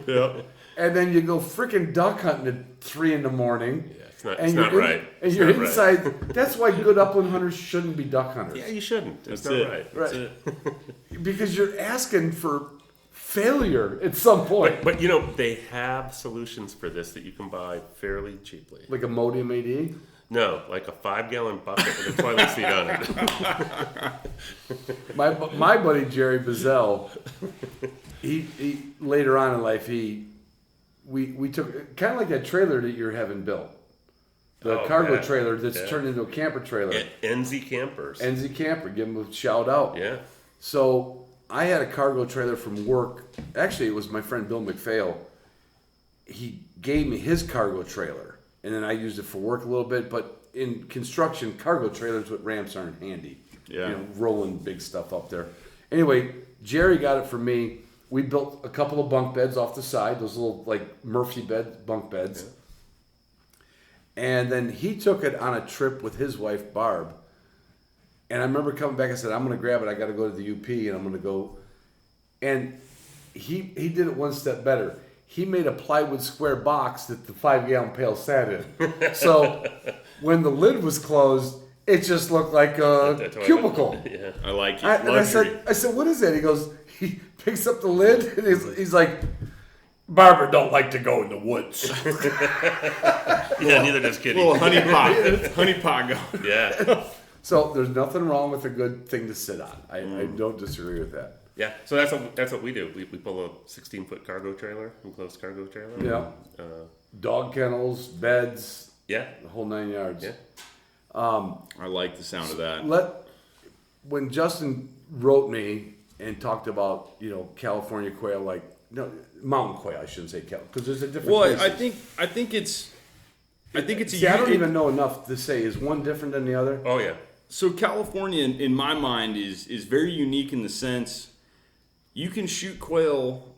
Yeah. and then you go freaking duck hunting at 3 a.m. It's not right. And It's you're not right. inside. That's why good upland hunters shouldn't be duck hunters. Yeah, you shouldn't. It's That's not it. right. That's Right. it. Because you're asking for failure at some point. But they have solutions for this that you can buy fairly cheaply. Like a Modium AD? No, like a 5-gallon bucket with a toilet seat on it. My buddy Jerry Bazell, he later on in life, we took kind of like that trailer that you're having built. The cargo trailer that's turned into a camper trailer. NZ Campers. NZ Camper, give him a shout out. Yeah. So I had a cargo trailer from work. Actually, it was my friend Bill McPhail. He gave me his cargo trailer, and then I used it for work a little bit. But in construction, cargo trailers with ramps aren't handy. Yeah. Rolling big stuff up there. Anyway, Jerry got it for me. We built a couple of bunk beds off the side, those little like Murphy bunk beds. Yeah. And then he took it on a trip with his wife, Barb. And I remember coming back, I said, I'm going to grab it. I got to go to the UP and I'm going to go. And he did it one step better. He made a plywood square box that the 5-gallon pail sat in. So when the lid was closed, it just looked like a cubicle. Yeah. I like it. And I said, what is that? He goes, he picks up the lid and he's like, Barbara don't like to go in the woods. Yeah, neither does Kitty. Little honey pot going. Yeah. So there's nothing wrong with a good thing to sit on. I don't disagree with that. Yeah, so that's what we do. We pull a 16-foot cargo trailer, enclosed cargo trailer. Yeah. Dog kennels, beds. Yeah. The whole 9 yards. Yeah. I like the sound of that. When Justin wrote me and talked about California quail, mountain quail, I shouldn't say quail, because there's a different. Well, places. I think it's a. See, I don't even know enough to say is one different than the other. Oh yeah. So California, in my mind, is very unique in the sense you can shoot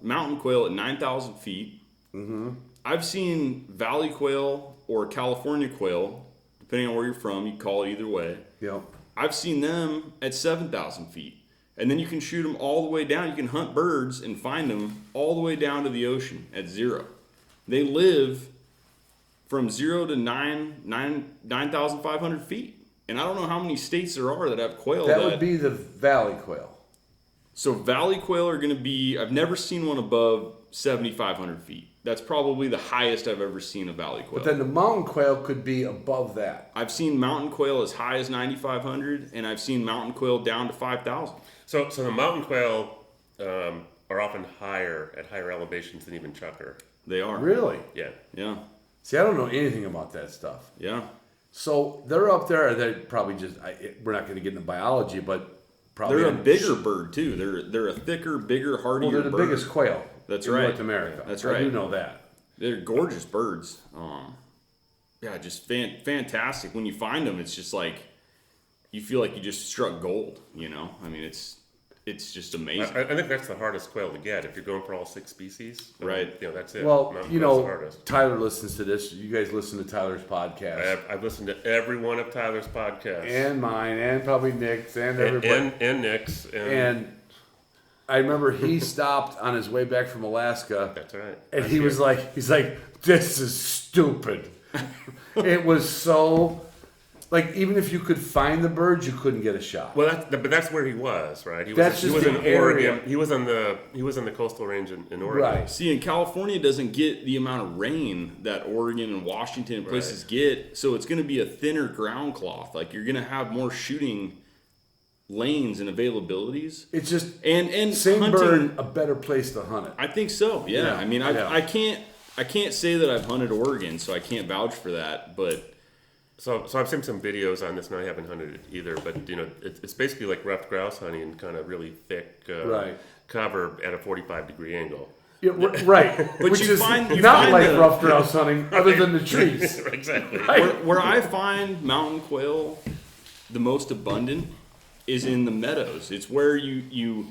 mountain quail at 9,000 feet. Mm-hmm. I've seen valley quail or California quail, depending on where you're from, you call it either way. Yep. I've seen them at 7,000 feet. And then you can shoot them all the way down. You can hunt birds and find them all the way down to the ocean at 0. They live from 0 to 9,500 feet. And I don't know how many states there are that have quail. That would be the valley quail. So valley quail are going to be, I've never seen one above 7,500 feet. That's probably the highest I've ever seen a valley quail. But then the mountain quail could be above that. I've seen mountain quail as high as 9,500, and I've seen mountain quail down to 5,000. So the mountain quail are often at higher elevations than even chukar. They are. Really? Yeah. Yeah. See, I don't know anything about that stuff. Yeah. So they're up there. They're probably we're not going to get into biology, but probably they're a bigger bird too. They're a thicker, bigger, hardier. Well, they're the bird. biggest quail. That's in right. North America. That's right. I do know that. They're gorgeous birds. Yeah, just fantastic. When you find them, it's just like you feel like you just struck gold. I mean, it's just amazing. I think that's the hardest quail to get if you're going for all 6 species. Right. That's it. Well, Mountain quail's the hardest. Tyler listens to this. You guys listen to Tyler's podcast. I've listened to every one of Tyler's podcasts. And mine, and probably Nick's, and everybody. And Nick's. And I remember he stopped on his way back from Alaska. That's right. And he's like, this is stupid. It was so, even if you could find the birds, you couldn't get a shot. Well, that's where he was, right? He That's was just in the area. Oregon. He was in the coastal range in Oregon. Right. See, in California, doesn't get the amount of rain that Oregon and Washington and places get, so it's going to be a thinner ground cloth. You're going to have more shooting lanes and availabilities. It's just and same hunting, bird, a better place to hunt it. I think so. Yeah. I mean, I can't say that I've hunted Oregon, so I can't vouch for that. But so I've seen some videos on this, and I haven't hunted it either. But it's basically like ruffed grouse hunting, kind of really thick cover at a 45-degree angle. Yeah, right. But Which you is find not like rough grouse hunting, other than the trees. Exactly. Right. Where I find mountain quail the most abundant is in the meadows. It's where you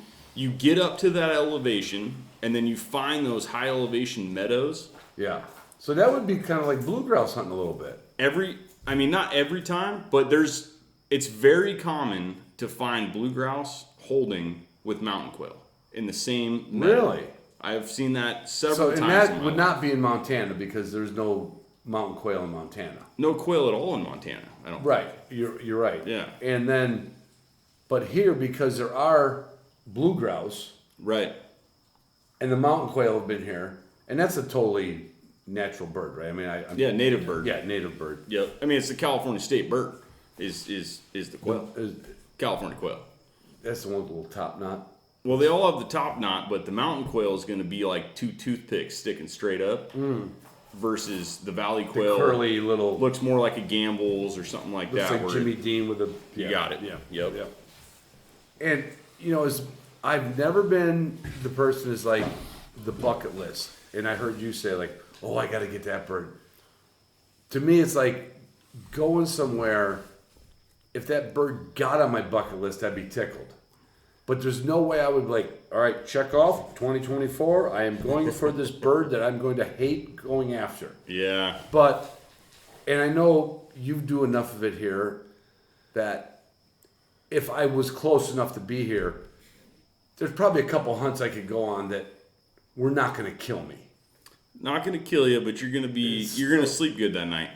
get up to that elevation, and then you find those high elevation meadows. Yeah. So that would be kind of like blue grouse hunting a little bit. Not every time, but it's very common to find blue grouse holding with mountain quail in the same meadow. Really? I've seen that several times. And that would not be in Montana because there's no mountain quail in Montana. No quail at all in Montana. I don't. Right. You're right. Yeah. And then, but here because there are blue grouse. Right. and the mountain quail have been here, and that's a totally natural bird, right? I mean, Yeah, native bird. Yeah, native bird. Yep. I mean, it's the California state bird. Is the quail? Well, California quail. that's the one with the little top knot. Well, they all have the top knot, but the mountain quail is going to be like two toothpicks sticking straight up, versus the valley quail. Curly little. Looks more like a Gambles or something like Looks that. like where Jimmy Dean with a. You got it. Yeah. Yep. And I've never been the person who's like the bucket list. And I heard you say like, "Oh, I got to get that bird." To me, it's like going somewhere. If that bird got on my bucket list, I'd be tickled. But there's no way I would be like, all right, check off 2024. I am going for this bird that I'm going to hate going after. Yeah. But, and I know you do enough of it here that if I was close enough to be here, there's probably a couple hunts I could go on that were not going to kill me. Not going to kill you, but you're going to sleep good that night.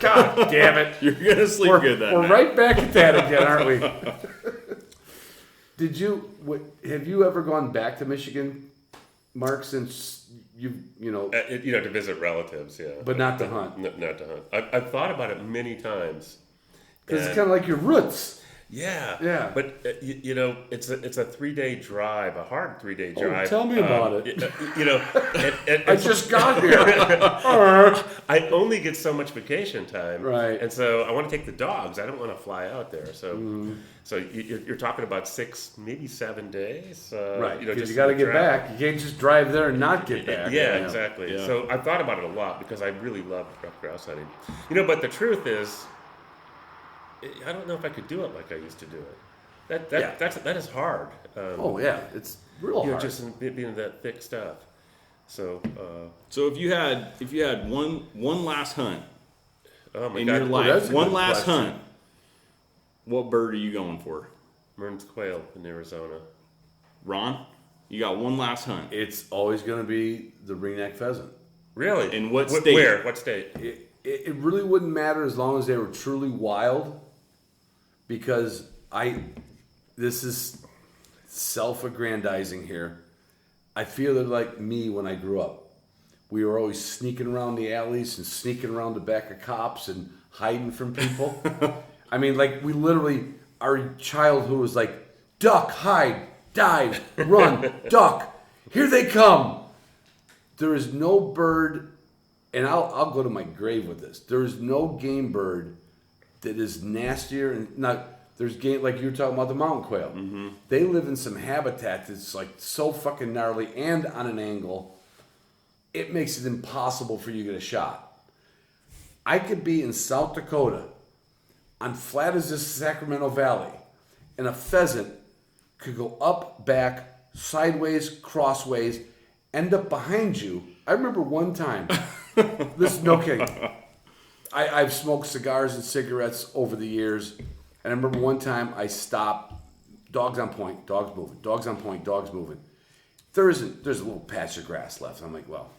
God damn it. You're going to sleep good that We're night. right back at that again, aren't we? Have you ever gone back to Michigan, Mark, since to visit relatives, yeah. but not to hunt? Not to hunt. I've thought about it many times. Because it's And- kind of like your roots. Yeah. Yeah. But it's a 3-day drive, a hard 3-day drive. Tell me about it. I just got here. I only get so much vacation time, Right. And so I want to take the dogs. I don't want to fly out there. So, so you're talking about 6, maybe 7 days, Right, because just you got to get travel. back. You can't just drive there and not get back. Yeah, exactly. Yeah. So I've thought about it a lot because I really love ruffed grouse hunting. But the truth is, I don't know if I could do it like I used to do it. That is hard. Oh yeah, it's real hard. Just being that thick stuff. So, So if you had one last hunt oh my in God, your life, that's a one good last question. hunt, what bird are you going for? Mearns quail in Arizona. Ron, you got one last hunt. It's always going to be the ringneck pheasant. Really? In what state? Where? What state? It really wouldn't matter as long as they were truly wild, because this is self-aggrandizing here. I feel they're like me when I grew up. We were always sneaking around the alleys and sneaking around the back of cops and hiding from people. I mean, like we literally, our childhood was like, duck, hide, dive, run, duck, here they come. There is no bird, and I'll go to my grave with this. There is no game bird that is nastier and not. There's game like you were talking about the mountain quail. Mm-hmm. They live in some habitat that's like so fucking gnarly and on an angle. It makes it impossible for you to get a shot. I could be in South Dakota, on flat as this Sacramento Valley, and a pheasant could go up, back, sideways, crossways, end up behind you. I remember one time. This is no kidding. I've smoked cigars and cigarettes over the years, and I remember one time I stopped. Dogs on point, dogs moving. Dogs on point, dogs moving. There's a little patch of grass left. I'm like, well,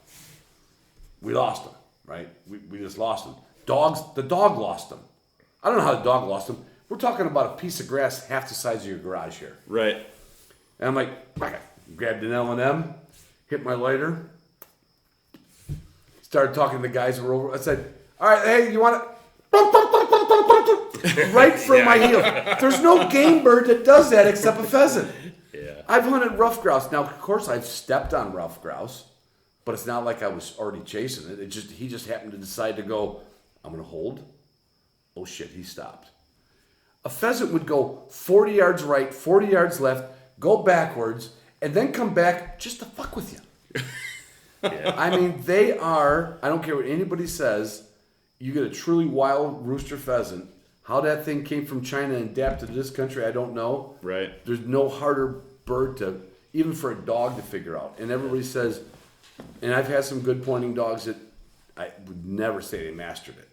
we lost them, right? We just lost them. The dog lost them. I don't know how the dog lost them. We're talking about a piece of grass half the size of your garage here. Right. And I'm like, okay. Grabbed an L&M, hit my lighter, started talking to the guys who were over. I said, all right, hey, you want to... right from my heel. There's no game bird that does that except a pheasant. Yeah. I've hunted rough grouse. Now, of course, I've stepped on rough grouse, but it's not like I was already chasing it. He just happened to decide to go, I'm going to hold. Oh, shit, he stopped. A pheasant would go 40 yards right, 40 yards left, go backwards, and then come back just to fuck with you. Yeah. I mean, they are, I don't care what anybody says, you get a truly wild rooster pheasant. How that thing came from China and adapted to this country, I don't know. Right. There's no harder bird to, even for a dog to figure out. And everybody says, and I've had some good pointing dogs that I would never say they mastered it.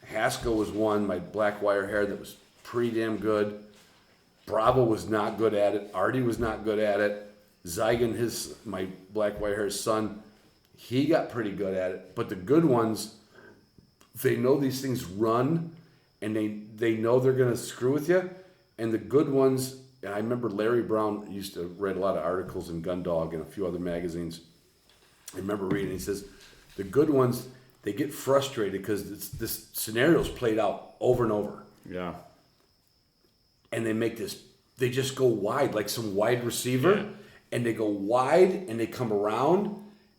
Haskell was one, my black wire hair, that was pretty damn good. Bravo was not good at it. Artie was not good at it. Zygon, my black wire hair son, he got pretty good at it. But the good ones, they know these things run, and they know they're going to screw with you. And the good ones I remember Larry Brown used to write a lot of articles in Gundog and a few other magazines. I remember reading, he says, the good ones, they get frustrated because this scenario's played out over and over. Yeah. And they just go wide, like some wide receiver, and they go wide and they come around,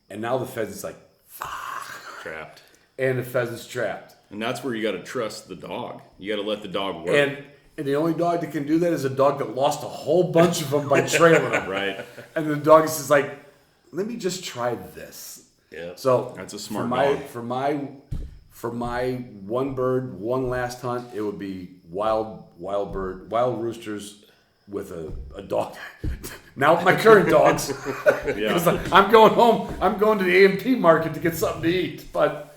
and now the pheasant's like, fuck. Trapped. And the pheasant's trapped. And that's where you got to trust the dog. You got to let the dog work. And the only dog that can do that is a dog that lost a whole bunch of them by trailing them. Right. And the dog is just like, let me just try this. Yeah. So that's a smart dog. For my one bird, one last hunt, it would be wild roosters with a dog. Now with my current dogs, because I'm going home. I'm going to the A&P market to get something to eat. But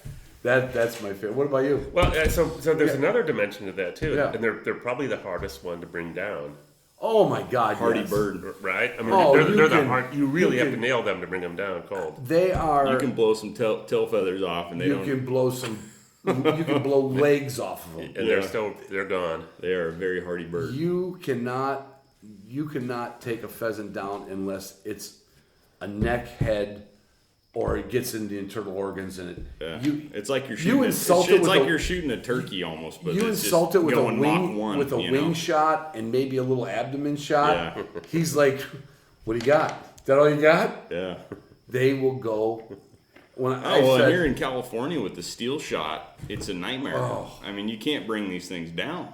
that's my favorite. What about you? Well, so there's another dimension to that too, Yeah. and they're probably the hardest one to bring down. Oh my God, Hardy yes. bird. Right? I mean, Oh, they're hard. You really have to nail them to bring them down cold. They are. You can blow some tail feathers off, and You can blow legs off of them. And they're gone. They are a very hardy bird. You cannot take a pheasant down unless it's a neck, head, or it gets in the internal organs and it. Yeah. It's like you're shooting. It's like you're shooting a turkey almost. But you it's insult just it with a going wing, Mach 1, with a wing shot and maybe a little abdomen shot. Yeah. He's like, "What do you got? Is that all you got?" Yeah. They will go. And here in California with the steel shot, it's a nightmare. Oh. I mean, you can't bring these things down.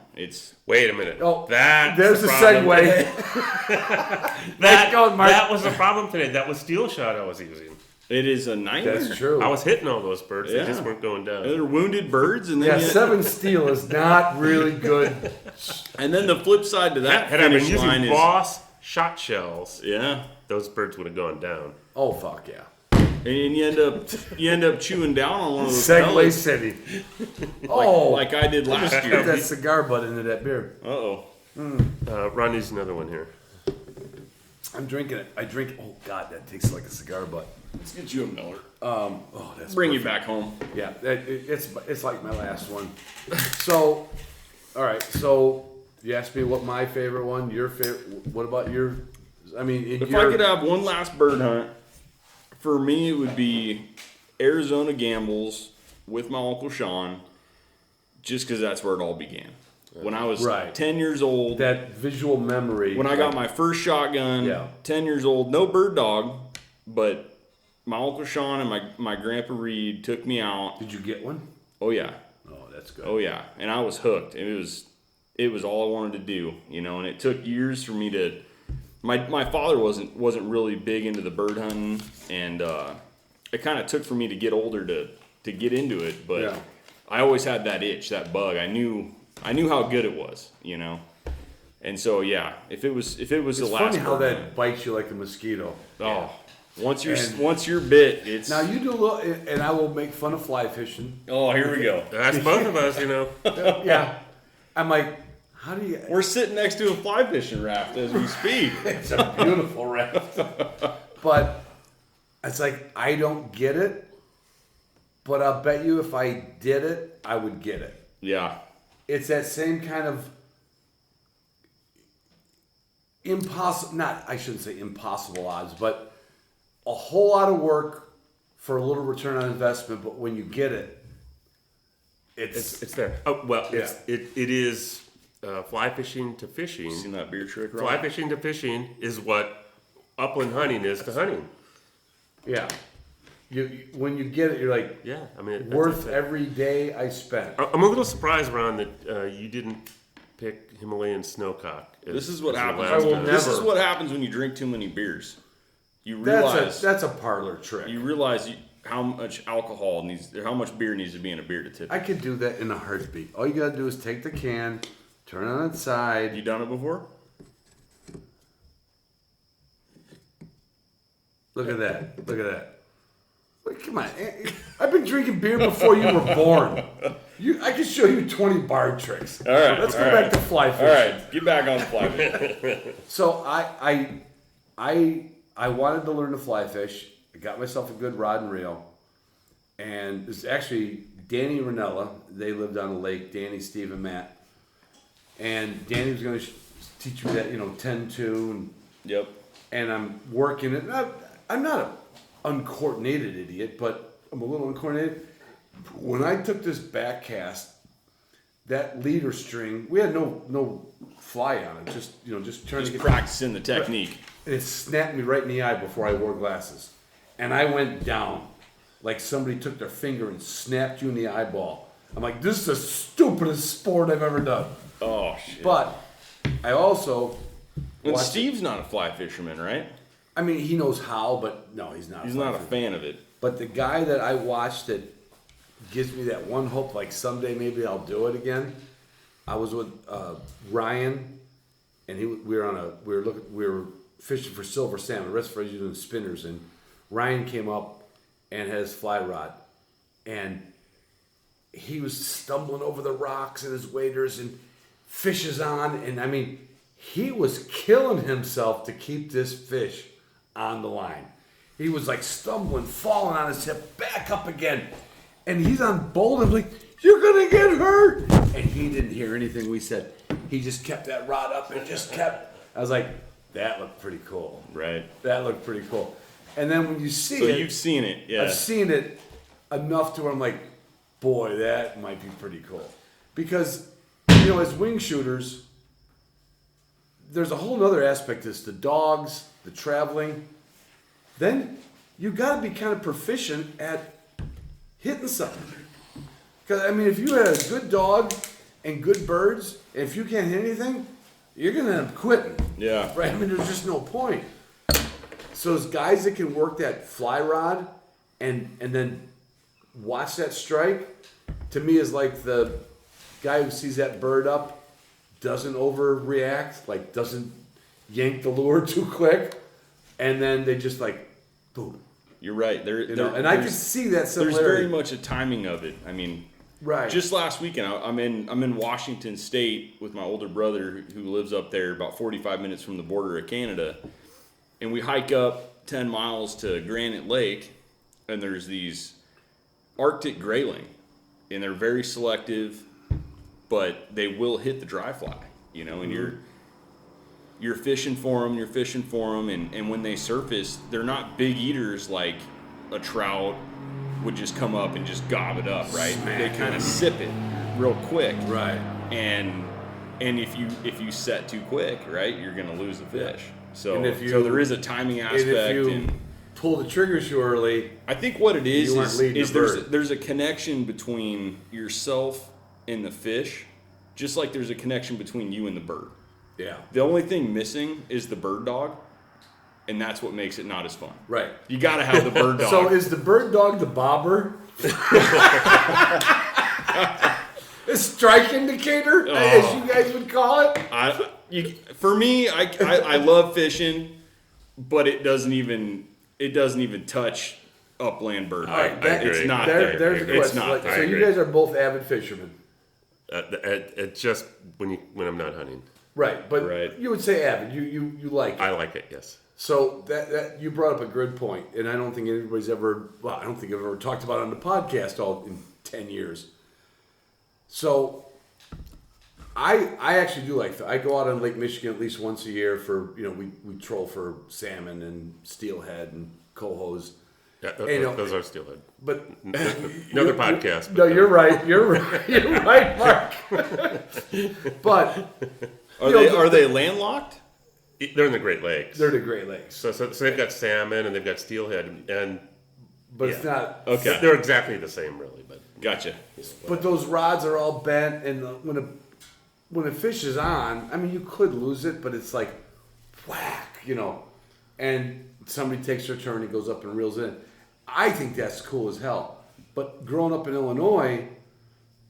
Wait a minute. Oh, that's there's the a problem. segue. That was the problem today. That was steel shot I was using. It is a nightmare. That's true. I was hitting all those birds. Yeah. They just weren't going down. They're wounded birds, and then 7 steel is not really good. And then the flip side to that Had I been finish using line is Boss shot shells, yeah. those birds would have gone down. Oh fuck yeah! And you end up chewing down on one of those Segue pellets, City. like I did last Put year. that cigar butt into that beer. Uh-oh. Ron needs another one here. I'm drinking it. I drink. Oh God, that tastes like a cigar butt. Let's get you a Miller. Oh, that's Bring perfect. you back home. Yeah, it's like my last one. So, all right. So you asked me what my favorite one. Your favorite. What about your? I mean, If I could have one last bird hunt, for me it would be Arizona Gambles with my Uncle Sean, just because that's where it all began. When I was 10 years old. that visual memory. When I got my first shotgun, 10 years old, no bird dog, but my Uncle Sean and my Grandpa Reed took me out. Did you get one? Oh, yeah. Oh, that's good. Oh, yeah. And I was hooked. It was all I wanted to do, and it took years for me to... My father wasn't really big into the bird hunting, and it kind of took for me to get older to get into it, but I always had that itch, that bug. I knew how good it was, And so if it was the last. It's funny how bird that bites you like a mosquito. hunt, once you're bit, it's Now you do a little, and I will make fun of fly fishing. oh, here we go. That's both of us, Yeah, I'm like, how do you? We're sitting next to a fly fishing raft as we speak. It's a beautiful raft, but it's like I don't get it. But I'll bet you if I did it, I would get it. Yeah. It's that same kind of I shouldn't say impossible odds, but a whole lot of work for a little return on investment. But when you get it, it's there. Oh well, Yeah. it is fly fishing to fishing. Seen that beer trick, Fly right? fishing to fishing is what upland hunting is to hunting. yeah. When you get it, you're like, Yeah, I mean worth every day I spent. I'm a little surprised, Ron, that you didn't pick Himalayan snowcock. This is what as your happens. last This never. is what happens when you drink too many beers. You realize That's a parlor trick. how much alcohol needs, or how much beer needs to be in a beer to tip. I could do that in a heartbeat. All you gotta do is take the can, turn it on its side. You done it before? Look at that. Look at that. Wait, come on. I've been drinking beer before you were born. I can show you 20 bar tricks. All right. Let's go back to fly fishing. All right, get back on the fly fishing. So I wanted to learn to fly fish. I got myself a good rod and reel. And it's actually Danny Ranella. They lived on the lake. Danny, Steve, and Matt. And Danny was going to teach me that 10-2 and. Yep. And I'm working it. I'm not an uncoordinated idiot, but I'm a little uncoordinated. When I took this back cast, that leader string, we had no fly on it. Just trying to get practicing the technique. And it snapped me right in the eye before I wore glasses, and I went down like somebody took their finger and snapped you in the eyeball. I'm like, this is the stupidest sport I've ever done. Oh shit! But I also. And Steve's not a fly fisherman, right? I mean, he knows how, but no, he's not. He's not a fan of it. But the guy that I watched that gives me that one hope, like someday maybe I'll do it again. I was with Ryan, and we were fishing for silver salmon. The rest of us were using spinners, and Ryan came up and had his fly rod, and he was stumbling over the rocks and his waders and fishes on, and I mean. He was killing himself to keep this fish on the line. He was like stumbling, falling on his hip, back up again. And he's on bold. I'm like, you're going to get hurt. And he didn't hear anything we said. He just kept that rod up and just kept. I was like, that looked pretty cool. Right. That looked pretty cool. And then when you see so it. You've seen it, yeah. I've seen it enough to where I'm like, boy, that might be pretty cool. Because, as wing shooters, there's a whole other aspect to this, the dogs, the traveling. Then you got to be kind of proficient at hitting something. Because, I mean, if you had a good dog and good birds, and if you can't hit anything, you're going to end up quitting. Yeah. Right? I mean, there's just no point. So those guys that can work that fly rod and then watch that strike, to me is like the guy who sees that bird up, doesn't overreact, like doesn't yank the lure too quick, and then they just like, boom. You're right. And I can see that similarity. There's very much a timing of it. I mean, right. Just last weekend, I'm in Washington State with my older brother who lives up there, about 45 minutes from the border of Canada, and we hike up 10 miles to Granite Lake, and there's these Arctic grayling, and they're very selective. But they will hit the dry fly, and you're fishing for them, and when they surface, they're not big eaters like a trout would just come up and just gob it up, right? They kind of sip it real quick, right? And if you set too quick, right, you're gonna lose the fish. So so there is a timing aspect. And if you pull the trigger too early, I think what it is there's there's a connection between yourself and the fish, just like there's a connection between you and the bird. Yeah. The only thing missing is the bird dog, and that's what makes it not as fun. Right. You got to have the bird dog. So is the bird dog the bobber? A strike indicator, as you guys would call it? For me, I love fishing, but it doesn't even touch upland bird. It's not there. There's a question. It's not there. So you guys are both avid fishermen. It just when I'm not hunting. Right, but you would say avid. You like it. I like it, yes. So that you brought up a good point, and I don't think anybody's ever. Well, I don't think I've ever talked about it on the podcast all in 10 years. So I actually do like that. I go out on Lake Michigan at least once a year for we troll for salmon and steelhead and cohos. Yeah, those are steelhead. But another podcast. No, you're right. You're right, Mark. But are they landlocked? They're in the Great Lakes. They're the Great Lakes. So they've got salmon and they've got steelhead but it's not okay. They're exactly the same, really. But gotcha. But those rods are all bent, and when a fish is on, I mean, you could lose it, but it's like whack, and somebody takes their turn and goes up and reels in. I think that's cool as hell. But growing up in Illinois,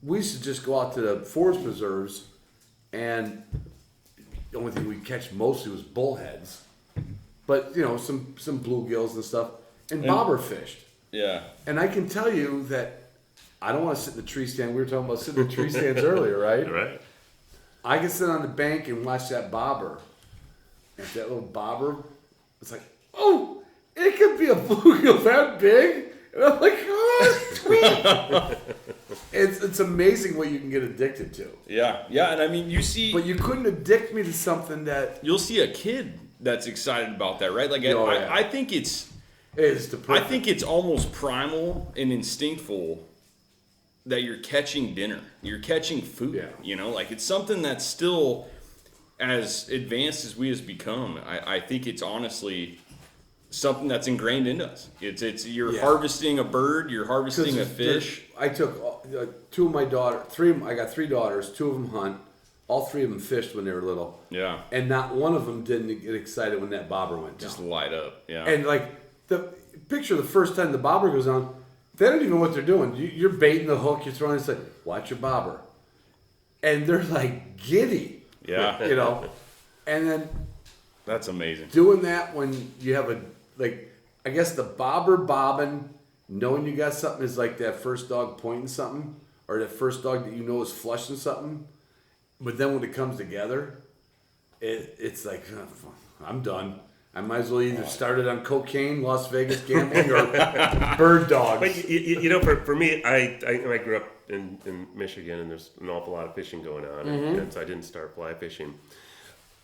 we used to just go out to the forest preserves, and the only thing we'd catch mostly was bullheads. But, some bluegills and stuff, and bobber fished. Yeah. And I can tell you that I don't want to sit in the tree stand. We were talking about sitting in the tree stands earlier, right? Right. I can sit on the bank and watch that bobber. And that little bobber, it's like, oh, it could be a bluegill that big. And I'm like, oh, that's sweet. It's amazing what you can get addicted to. Yeah, and I mean, But you couldn't addict me to something that you'll see a kid that's excited about that, right? Like, Oh, yeah. I think it's is I think it's almost primal and instinctful that you're catching dinner, you're catching food. Yeah. You know, like it's something that's still as advanced as we has become. I think it's honestly something that's ingrained in us. It's you're harvesting a bird, you're harvesting a fish. I took two of my daughters, I got 3 daughters, 2 of them hunt. All 3 of them fished when they were little. Yeah. And not one of them didn't get excited when that bobber went down. Just light up. Yeah. And like the picture the first time the bobber goes on, they don't even know what they're doing. You're baiting the hook, you're throwing it, it's like, watch your bobber. And they're like giddy. Yeah. You know? And then That's amazing. doing that when you have I guess the bobber bobbing, knowing you got something is like that first dog pointing something, or that first dog that you know is flushing something. But then when it comes together, it's like, I'm done. I might as well either start it on cocaine, Las Vegas gambling, or bird dogs. But you know, for me, I grew up in Michigan, and there's an awful lot of fishing going on, and so I didn't start fly fishing.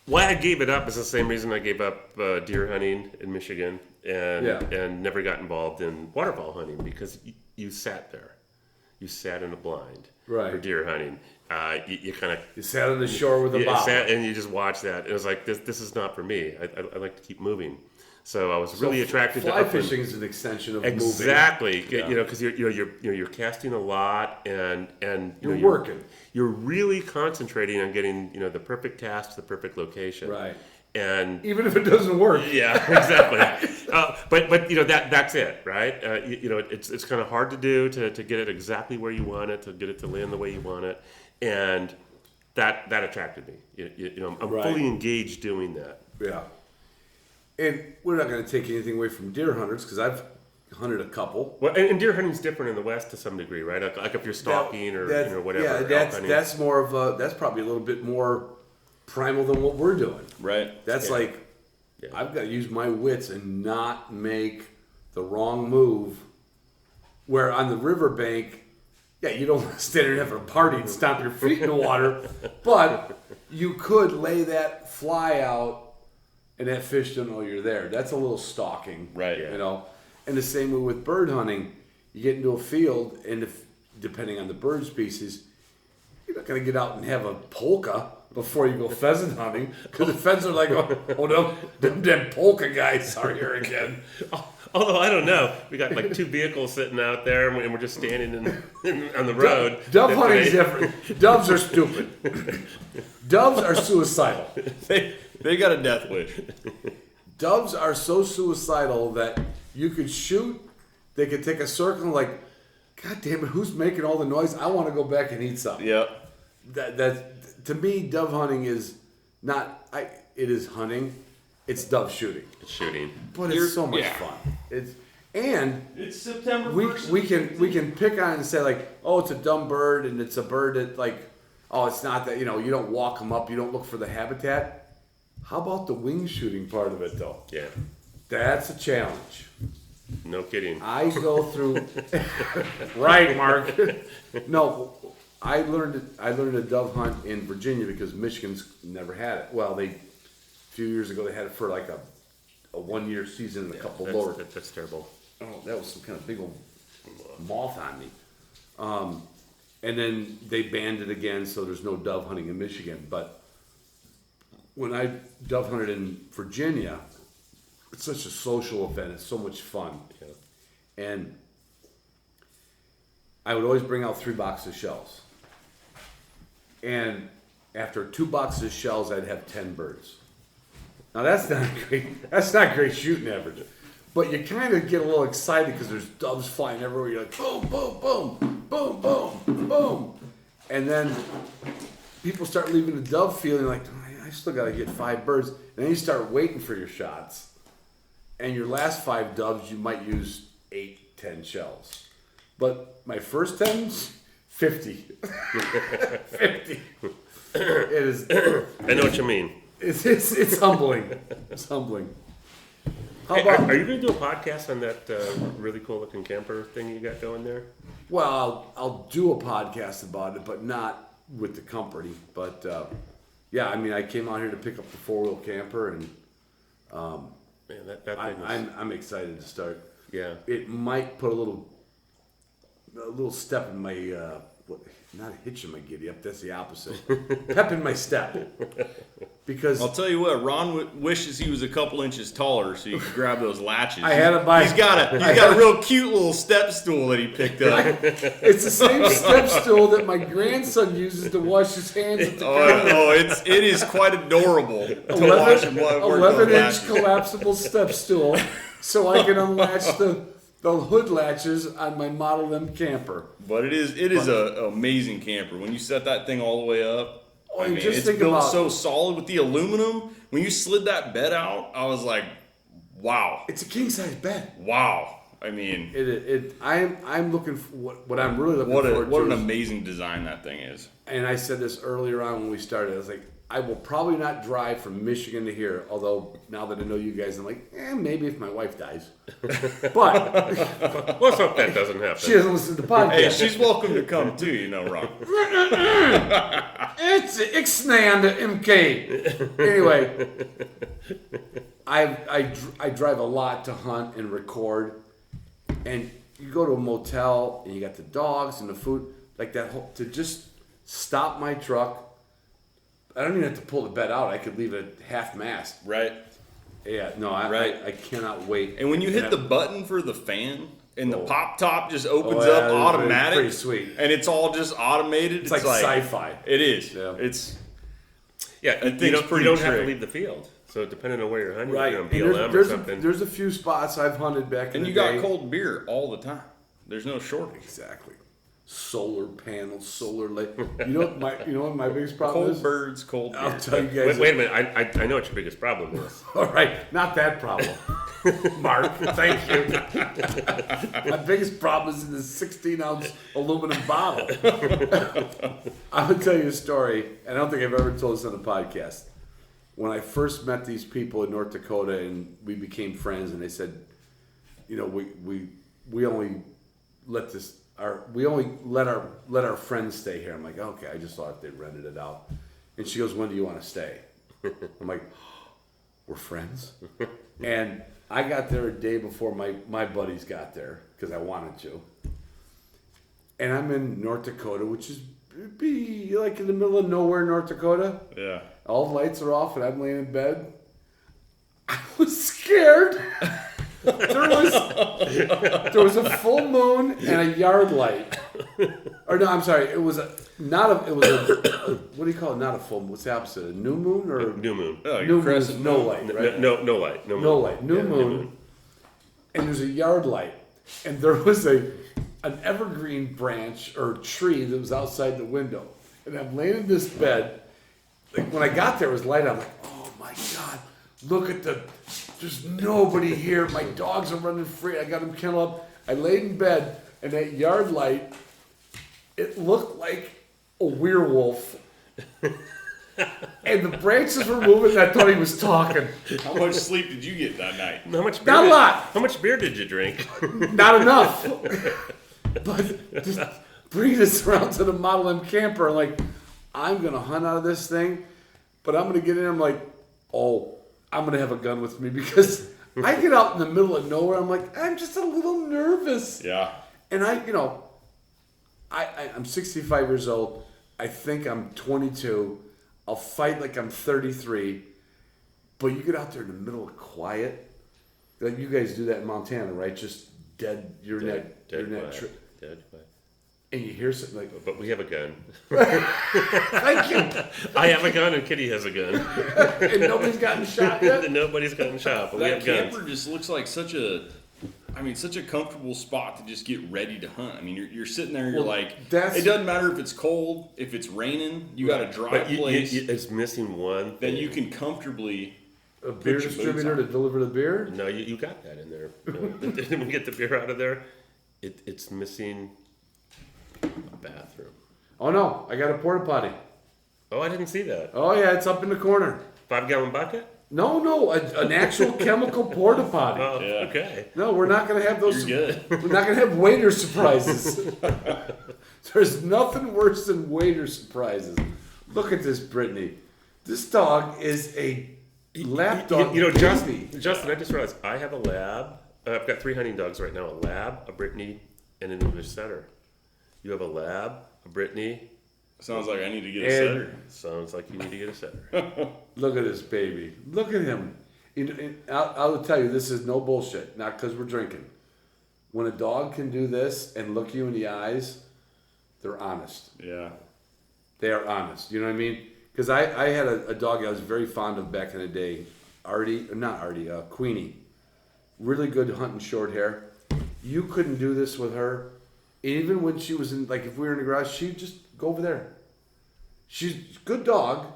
Why I gave it up is the same reason I gave up deer hunting in Michigan and never got involved in waterfowl hunting, because you sat there. You sat in a blind for deer hunting. You kind of... You sat on the shore with a bobber. Sat and you just watched that. It was like, this is not for me. I like to keep moving. So I was really attracted to fly upland. fishing is an extension of Exactly. moving. You know, because you're casting a lot, and You're working. You're really concentrating on getting the perfect cast to the perfect location. Right. And even if it doesn't work. Yeah, exactly. But that's it, right? It's kind of hard to do to get it exactly where you want it, to get it to land the way you want it, and that attracted me. I'm fully engaged doing that. Yeah. And we're not going to take anything away from deer hunters, because I've hunted a couple. Well, and deer hunting's different in the West to some degree, right? Like if you're stalking or whatever. Yeah, that's more of that's probably a little bit more primal than what we're doing. Right. That's I've got to use my wits and not make the wrong move. Where on the riverbank, you don't want to stand there and have a party and stomp your feet in the water, but you could lay that fly out and that fish don't know you're there. That's a little stalking. Right. You know? And the same way with bird hunting. You get into a field, and depending on the bird species, you're not going to get out and have a polka before you go pheasant hunting, because the pheasants are like, oh no, them polka guys are here again. Although I don't know, we got like 2 vehicles sitting out there, and we're just standing on the road. Dove hunting is different. Doves are stupid. Doves are suicidal. They got a death wish. Doves are so suicidal that you could shoot, they could take a circle and like, God damn it, who's making all the noise? I want to go back and eat something. Yep. That to me, dove hunting is not. It is hunting. It's dove shooting. It's shooting, but it's so much fun. It's September. We can pick on it and say like, oh, it's a dumb bird, and it's a bird that like, oh, it's not that, you don't walk them up, you don't look for the habitat. How about the wing shooting part of it though? Yeah, that's a challenge. No kidding. I go through. Right, Mark. No. I learned a dove hunt in Virginia because Michigan's never had it. Well, a few years ago they had it for like a 1-year season and a couple lower. That's terrible. Oh, that was some kind of big old moth on me. And then they banned it again, so there's no dove hunting in Michigan. But when I dove hunted in Virginia, it's such a social event. It's so much fun. Yeah. And I would always bring out 3 boxes of shells. And after 2 boxes of shells, I'd have 10 birds. Now that's not great. That's not great shooting average. But you kind of get a little excited because there's doves flying everywhere. You're like, boom, boom, boom, boom, boom, boom. And then people start leaving the dove field, and you're like, I still got to get 5 birds. And then you start waiting for your shots. And your last 5 doves, you might use 8, 10 shells. But my first 10's 50. 50. It is. I know what you mean. It's humbling. It's humbling. How Hey, about? are you going to do a podcast on that really cool looking camper thing you got going there? Well, I'll do a podcast about it, but not with the company. But yeah, I mean, I came out here to pick up the 4-wheel camper, and Man, that thing was, I'm excited to start. yeah. It might put a little step in my not a hitch in my giddy up. That's the opposite. Pep in my step. Because I'll tell you what, Ron wishes he was a couple inches taller so you could grab those latches. I had to buy. He's got a real cute little step stool that he picked up. It's the same step stool that my grandson uses to wash his hands at the It is quite adorable to watch him work those 11-inch latches. collapsible step stool, so I can unlatch the hood latches on my Model M camper. But it is an amazing camper. When you set that thing all the way up, Oh, I you mean, just it's think built about- so solid with the aluminum. When you slid that bed out, I was like, wow. It's a king size bed. Wow. I mean, I'm looking for what I'm really looking what forward an to. is- amazing design that thing is. And I said this earlier on when we started. I was like, I will probably not drive from Michigan to here. Although now that I know you guys, I'm like, maybe if my wife dies. But Let's hope that doesn't happen. she doesn't listen to the podcast. Hey, she's welcome to come too, Ron. It's Ixnand MK. Anyway, I drive a lot to hunt and record, and you go to a motel and you got the dogs and the food like that. To just stop my truck, I don't even have to pull the bed out. I could leave it half mast. Right. Yeah, no, I cannot wait. And when you hit And the button for the fan and the pop top just opens yeah, up it's automatic, pretty sweet. and it's all just automated. It's like sci-fi. It is. Yeah. Yeah, I think you it's don't, pretty you don't have to trick. leave the field. So depending on where you're hunting, Right. you're on And BLM or there's something. there's a few spots I've hunted back in And the you day. got cold beer all the time. There's no shortage. Exactly. Solar panels, solar light. You know what my biggest problem Cold is? birds, cold beer. I'll tell you guys. Wait a minute, I know what your biggest problem is. All right, not that problem. Mark, thank you. My biggest problem is in the 16-ounce aluminum bottle. I'm going to tell you a story, and I don't think I've ever told this on the podcast. When I first met these people in North Dakota and we became friends, and they said, we only let our friends stay here. I'm like, okay, I just thought they rented it out. And she goes, when do you want to stay? I'm like, we're friends? And I got there a day before my buddies got there because I wanted to. And I'm in North Dakota, which is be like in the middle of nowhere, North Dakota. Yeah. All the lights are off and I'm laying in bed. I was scared. There was a full moon and a yard light. Or no, I'm sorry. It was what do you call it? Not a full moon. What's the opposite? A new moon or New moon. Oh, new your moon is crescent no moon. light, right? No light. No moon. No light. New Yeah, moon. And there's a yard light. And there was an evergreen branch or tree that was outside the window. And I'm laying in this bed. Like when I got there, it was light. I'm like, oh my God, look at there's nobody here. My dogs are running free. I got them kenneled up. I laid in bed, and that yard light, it looked like a werewolf. And the branches were moving, and I thought he was talking. How much sleep did you get that night? How much beer Not a did- lot. How much beer did you drink? Not enough. But just bring this around to the Model M camper. Like, I'm going to hunt out of this thing, but I'm going to get in. I'm like, oh, I'm going to have a gun with me because I get out in the middle of nowhere. I'm like, I'm just a little nervous. Yeah. And I'm 65 years old. I think I'm 22. I'll fight like I'm 33. But you get out there in the middle of quiet. Like you guys do that in Montana, right? Just dead. You're Dead quiet. net. And you hear something like, But we have a gun. thank you. I have a gun and Kitty has a gun. And nobody's gotten shot yet. Nobody's gotten shot, but we That have guns. camper just looks like such a comfortable spot to just get ready to hunt. I mean, you're sitting there, you're Well, like, that's- it doesn't matter if it's cold, if it's raining, you got a dry But place, it's missing one then thing. you can comfortably. A beer Put your boots distributor on. to deliver the beer? No, you got that in there. When we get the beer out of there, it's missing a bathroom. Oh no, I got a porta potty. Oh, I didn't see that. Oh yeah, it's up in the corner. 5-gallon bucket? No, an actual chemical porta potty. Oh, Yeah. okay. No, we're not going to have those. You're good. We're not going to have waiter surprises. There's nothing worse than waiter surprises. Look at this, Brittany. This dog is a lap dog. You know, baby. Justin, I just realized I have a lab. I've got 3 hunting dogs right now: a lab, a Brittany, and an English setter. You have a lab, a Brittany. Sounds like I need to get a setter. Sounds like you need to get a setter. Look at this baby. Look at him. I'll tell you, this is no bullshit. Not because we're drinking. When a dog can do this and look you in the eyes, they're honest. Yeah. They are honest. You know what I mean? Because I had a dog I was very fond of back in the day. Queenie. Really good hunting short hair. You couldn't do this with her. Even when she was in, like, if we were in the garage, she'd just go over there. She's a good dog,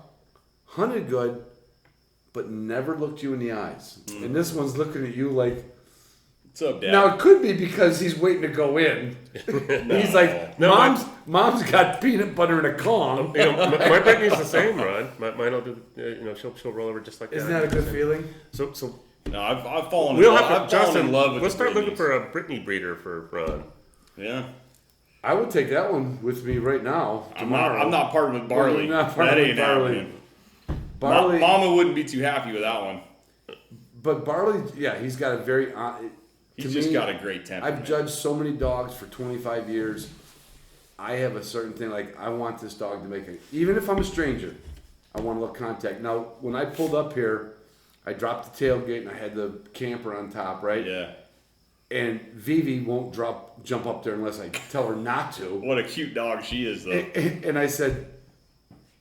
hunted good, but never looked you in the eyes. And this one's looking at you like, What's up, Dad? now it could be because he's waiting to go in. He's like, mom's got peanut butter in a Kong. You know, my Brittany's the same, Ron. Mine will do. She'll roll over just like that. Isn't that a good feeling? So No, I've fallen. we'll in have love, to, I've fallen Justin. in love with Let's the start looking Britneys. for a Brittany breeder for Ron. Yeah. I would take that one with me right now. I'm not parting with Barley. You're not That parting with ain't Barley. happening. Barley, Mama wouldn't be too happy with that one. but Barley, yeah, he's got a very. He's just got a great temper. I've judged so many dogs for 25 years. I have a certain thing, like, I want this dog to make it. Even if I'm a stranger, I want to look contact. Now, when I pulled up here, I dropped the tailgate and I had the camper on top, right? Yeah. And Vivi won't jump up there unless I tell her not to. What a cute dog she is, though. And I said,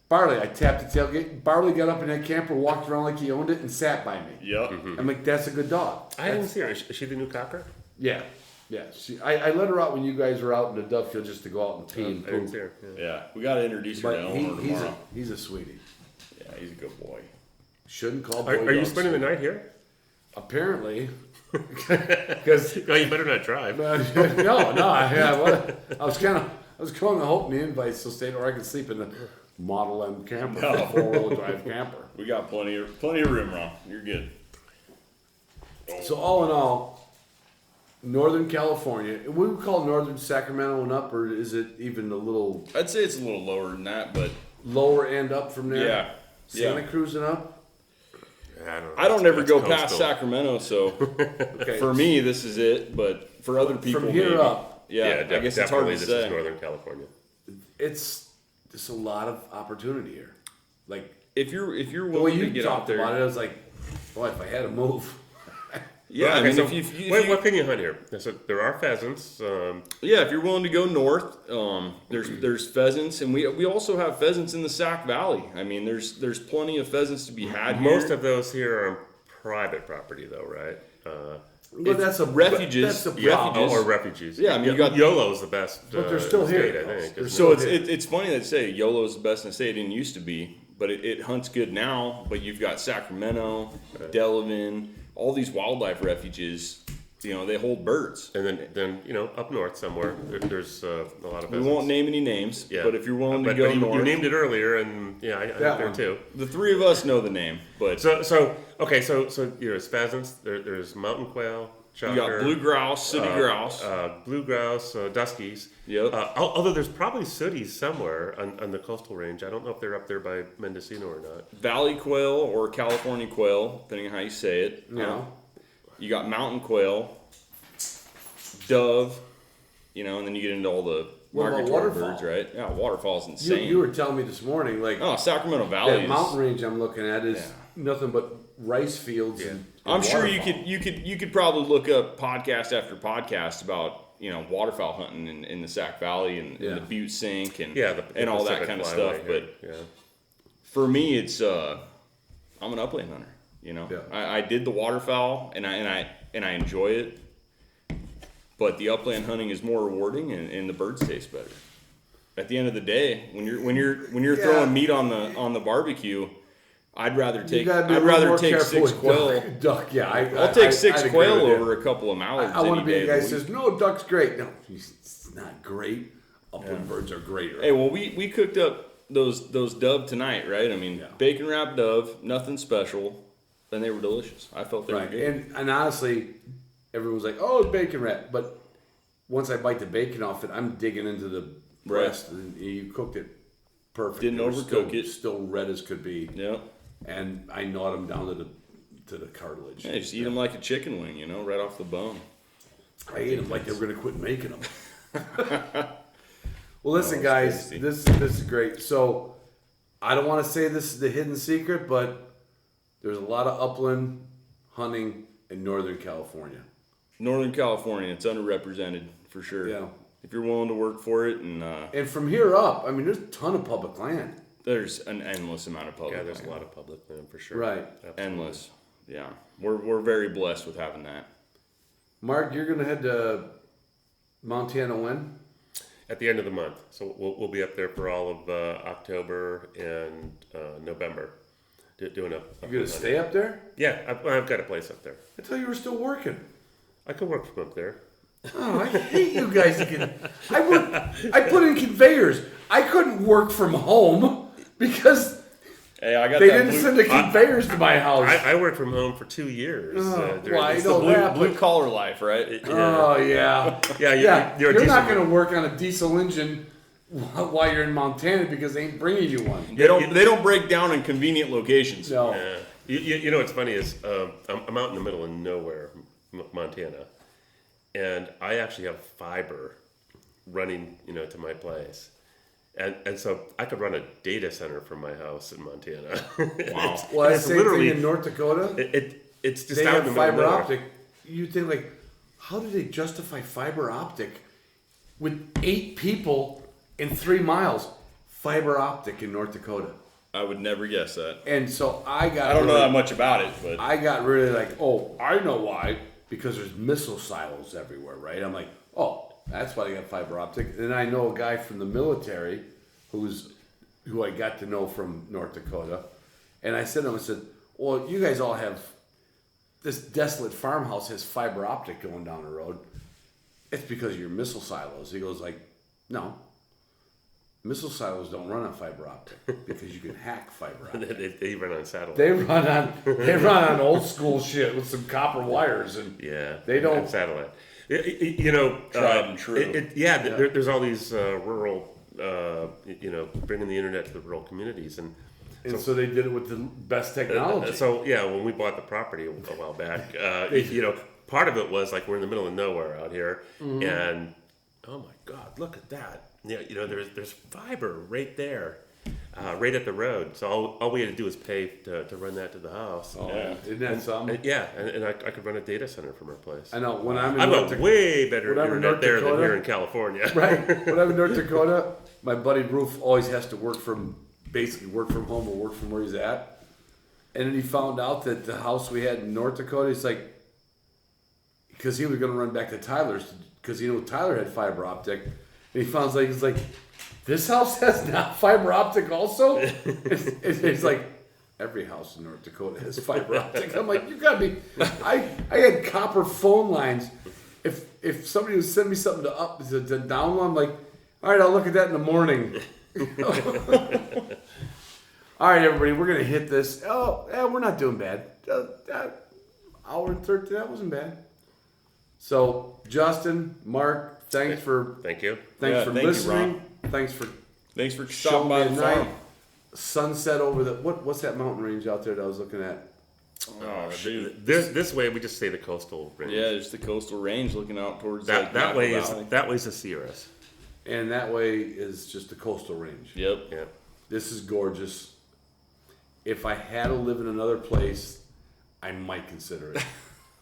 Barley, I tapped the tailgate. Barley got up in that camper, walked around like he owned it, and sat by me. Yep. I'm like, that's a good dog. I didn't see her. Is she the new cocker? Yeah. Yeah. I let her out when you guys were out in the dove field just to go out and pee and I didn't poop. see her. Yeah. Yeah. We got to introduce her to But Eleanor tomorrow. he's a sweetie. Yeah, he's a good boy. Shouldn't call boy Are you dogs spending the sweet. night here? Apparently. Because Oh, you better not drive. I was going to hope the invite still stayed, or I could sleep in the Model M camper, No. 4-wheel drive camper. We got plenty of room, Ron. You're good. So all in all, Northern California, and we would call Northern Sacramento and up, or is it even a little I'd say it's a little lower than that, but lower and up from there? yeah. Santa Yeah. Cruz and up? I don't ever That's go coastal. past Sacramento, so Okay. for me this is it. But for other people, From here maybe. up, yeah, I guess it's hard to this say. is Northern California. it's just a lot of opportunity here. Like, If you're the way willing to you get out talked about it, there, I was like, boy, if I had to move. yeah. I Okay, mean, so if what can you hunt here? So there are pheasants. yeah, if you're willing to go north, there's pheasants, and we also have pheasants in the Sac Valley. I mean, there's plenty of pheasants to be had here. Most of those here are on private property, though, right? But that's a refuges. That's a Yeah, problem. Or refugees. Yeah, I mean, you got- YOLO's the best. But they're still state, here. I think. They're isn't So it? it's funny that say YOLO is the best in the state. It didn't used to be, but it hunts good now. But you've got Sacramento, Delavan, all these wildlife refuges. You know, they hold birds. And then up north somewhere, there's a lot of We pheasants. won't name any names, Yeah. but if you're willing to But go you north, named it earlier, and yeah, I That think there one. too. the three of us know the name. But So there's pheasants. There's mountain quail, you got chukar, blue grouse, city grouse. blue grouse, duskies. Yep. Although there's probably sooties somewhere on the coastal range. I don't know if they're up there by Mendocino or not. Valley quail or California quail, depending on how you say it. No. You got mountain quail, dove, and then you get into all the What about migratory waterfowl? birds, right? Yeah, waterfall's insane. You were telling me this morning, like, Oh, Sacramento Valley that is. mountain range I'm looking at is Yeah. nothing but rice fields and I'm sure waterfowl. you could probably look up podcast after podcast about waterfowl hunting in the Sac Valley and Yeah. the Butte Sink and The and all that Pacific kind of Flyway stuff. here. But for me, it's I'm an upland hunter. Yeah. I did the waterfowl and I enjoy it, but the upland hunting is more rewarding and the birds taste better. At the end of the day, when you're Yeah. throwing meat on the barbecue, I'd rather You take gotta be a little more careful 6 with quail. Duck, yeah. I'll take 6 I'd agree quail with you. over a couple of mallards. I want to any be the day guy of who the says, week. no, duck's great. No, it's not great. Upland birds are greater. Hey, well, we cooked up those dove tonight, right? I mean, Yeah. bacon wrapped dove, nothing special. And they were delicious. I felt they were Right. good. And honestly, everyone's like, "Oh, bacon wrap," but once I bite the bacon off it, I'm digging into the breast. And you cooked it perfect. Didn't It was overcook it. Still red as could be. Yeah. And I gnawed them down to the cartilage. Yeah, just eat them like a chicken wing, right off the bone. I ate them like they were going to quit making them. Well, listen, it's guys, tasty. this is great. So I don't want to say this is the hidden secret, but there's a lot of upland hunting in Northern California. Northern California, it's underrepresented for sure. Yeah. If you're willing to work for it, and And from here up, I mean, there's a ton of public land. there's an endless amount of public. Yeah, there's land. a lot of public land for sure. Right. Absolutely. Endless. Yeah, we're very blessed with having that. Mark, you're going to head to Montana when? At the end of the month, so we'll be up there for all of October and November, doing a. You're going to stay up there? Yeah, I've got a place up there. I thought you were still working. I can work from up there. Oh, I hate you guys again. I put in conveyors. I couldn't work from home because Hey, I got they that didn't blue, send the conveyors to my house. I worked from home for 2 years. during well, I this- know that, blue but collar life, right? oh yeah, Yeah, you're a You're not diesel- going to work on a diesel engine while you're in Montana because they ain't bringing you one. They don't break down in convenient locations. No. Yeah. You know what's funny is I'm out in the middle of nowhere, Montana, and I actually have fiber running, to my place. And so I could run a data center from my house in Montana. Wow. Well, that's it's the same literally- thing in North Dakota. It's just They out in have the middle of fiber nowhere. optic. You think like, how do they justify fiber optic with 8 people in 3 miles? Fiber optic in North Dakota. I would never guess that. And so I got. I don't know really- that much about it, but I got really like, oh, I know why. Because there's missile silos everywhere, right? I'm like, oh, that's why they got fiber optic. And I know a guy from the military who I got to know from North Dakota. And I said to him, I said, well, you guys all have, this desolate farmhouse has fiber optic going down the road. It's because of your missile silos. He goes like, no. Missile silos don't run on fiber optic because you can hack fiber optic. They run on satellite. They run on old school shit with some copper wires, and Yeah, they don't. on satellite. Tried and true. There's all these rural, bringing the internet to the rural communities, and so they did it with the best technology. so yeah, when we bought the property a while back, part of it was like we're in the middle of nowhere out here, and oh my God, look at that! Yeah, there's fiber right there. Right at the road, so all we had to do was pay to run that to the house. Oh, Yeah. isn't that something? And I could run a data center from our place. I know when I'm in I've North got Dakota, way better when I'm in internet North there than Dakota- here in California. right? When I'm in North Dakota, my buddy Roof always has to work from home or work from where he's at. And then he found out that the house we had in North Dakota, he's like, because he was going to run back to Tyler's, because Tyler had fiber optic, and he found like he's like, this house has not fiber optic also. It's like every house in North Dakota has fiber optic. I'm like, you gotta be. I had copper phone lines. If somebody would send me something to download, I'm like, all right, I'll look at that in the morning. All right, everybody, we're gonna hit this. Oh, yeah, we're not doing bad. Hour and 13, that wasn't bad. So, Justin, Mark, thanks for Thank you. Yeah, thank you, listening. Ron. Thanks for thanks for showing stopping me by at the night. farm. Sunset over the what's that mountain range out there that I was looking at? Oh, dude. This way we just say the coastal range. Yeah, there's the coastal range looking out towards That Napa way Valley. is the Sierras. And that way is just the coastal range. Yep. Yeah. This is gorgeous. If I had to live in another place, I might consider it.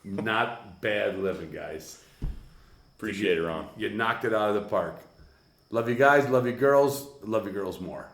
Not bad living, guys. Appreciate it, Ron. You knocked it out of the park. Love you guys, love you girls more.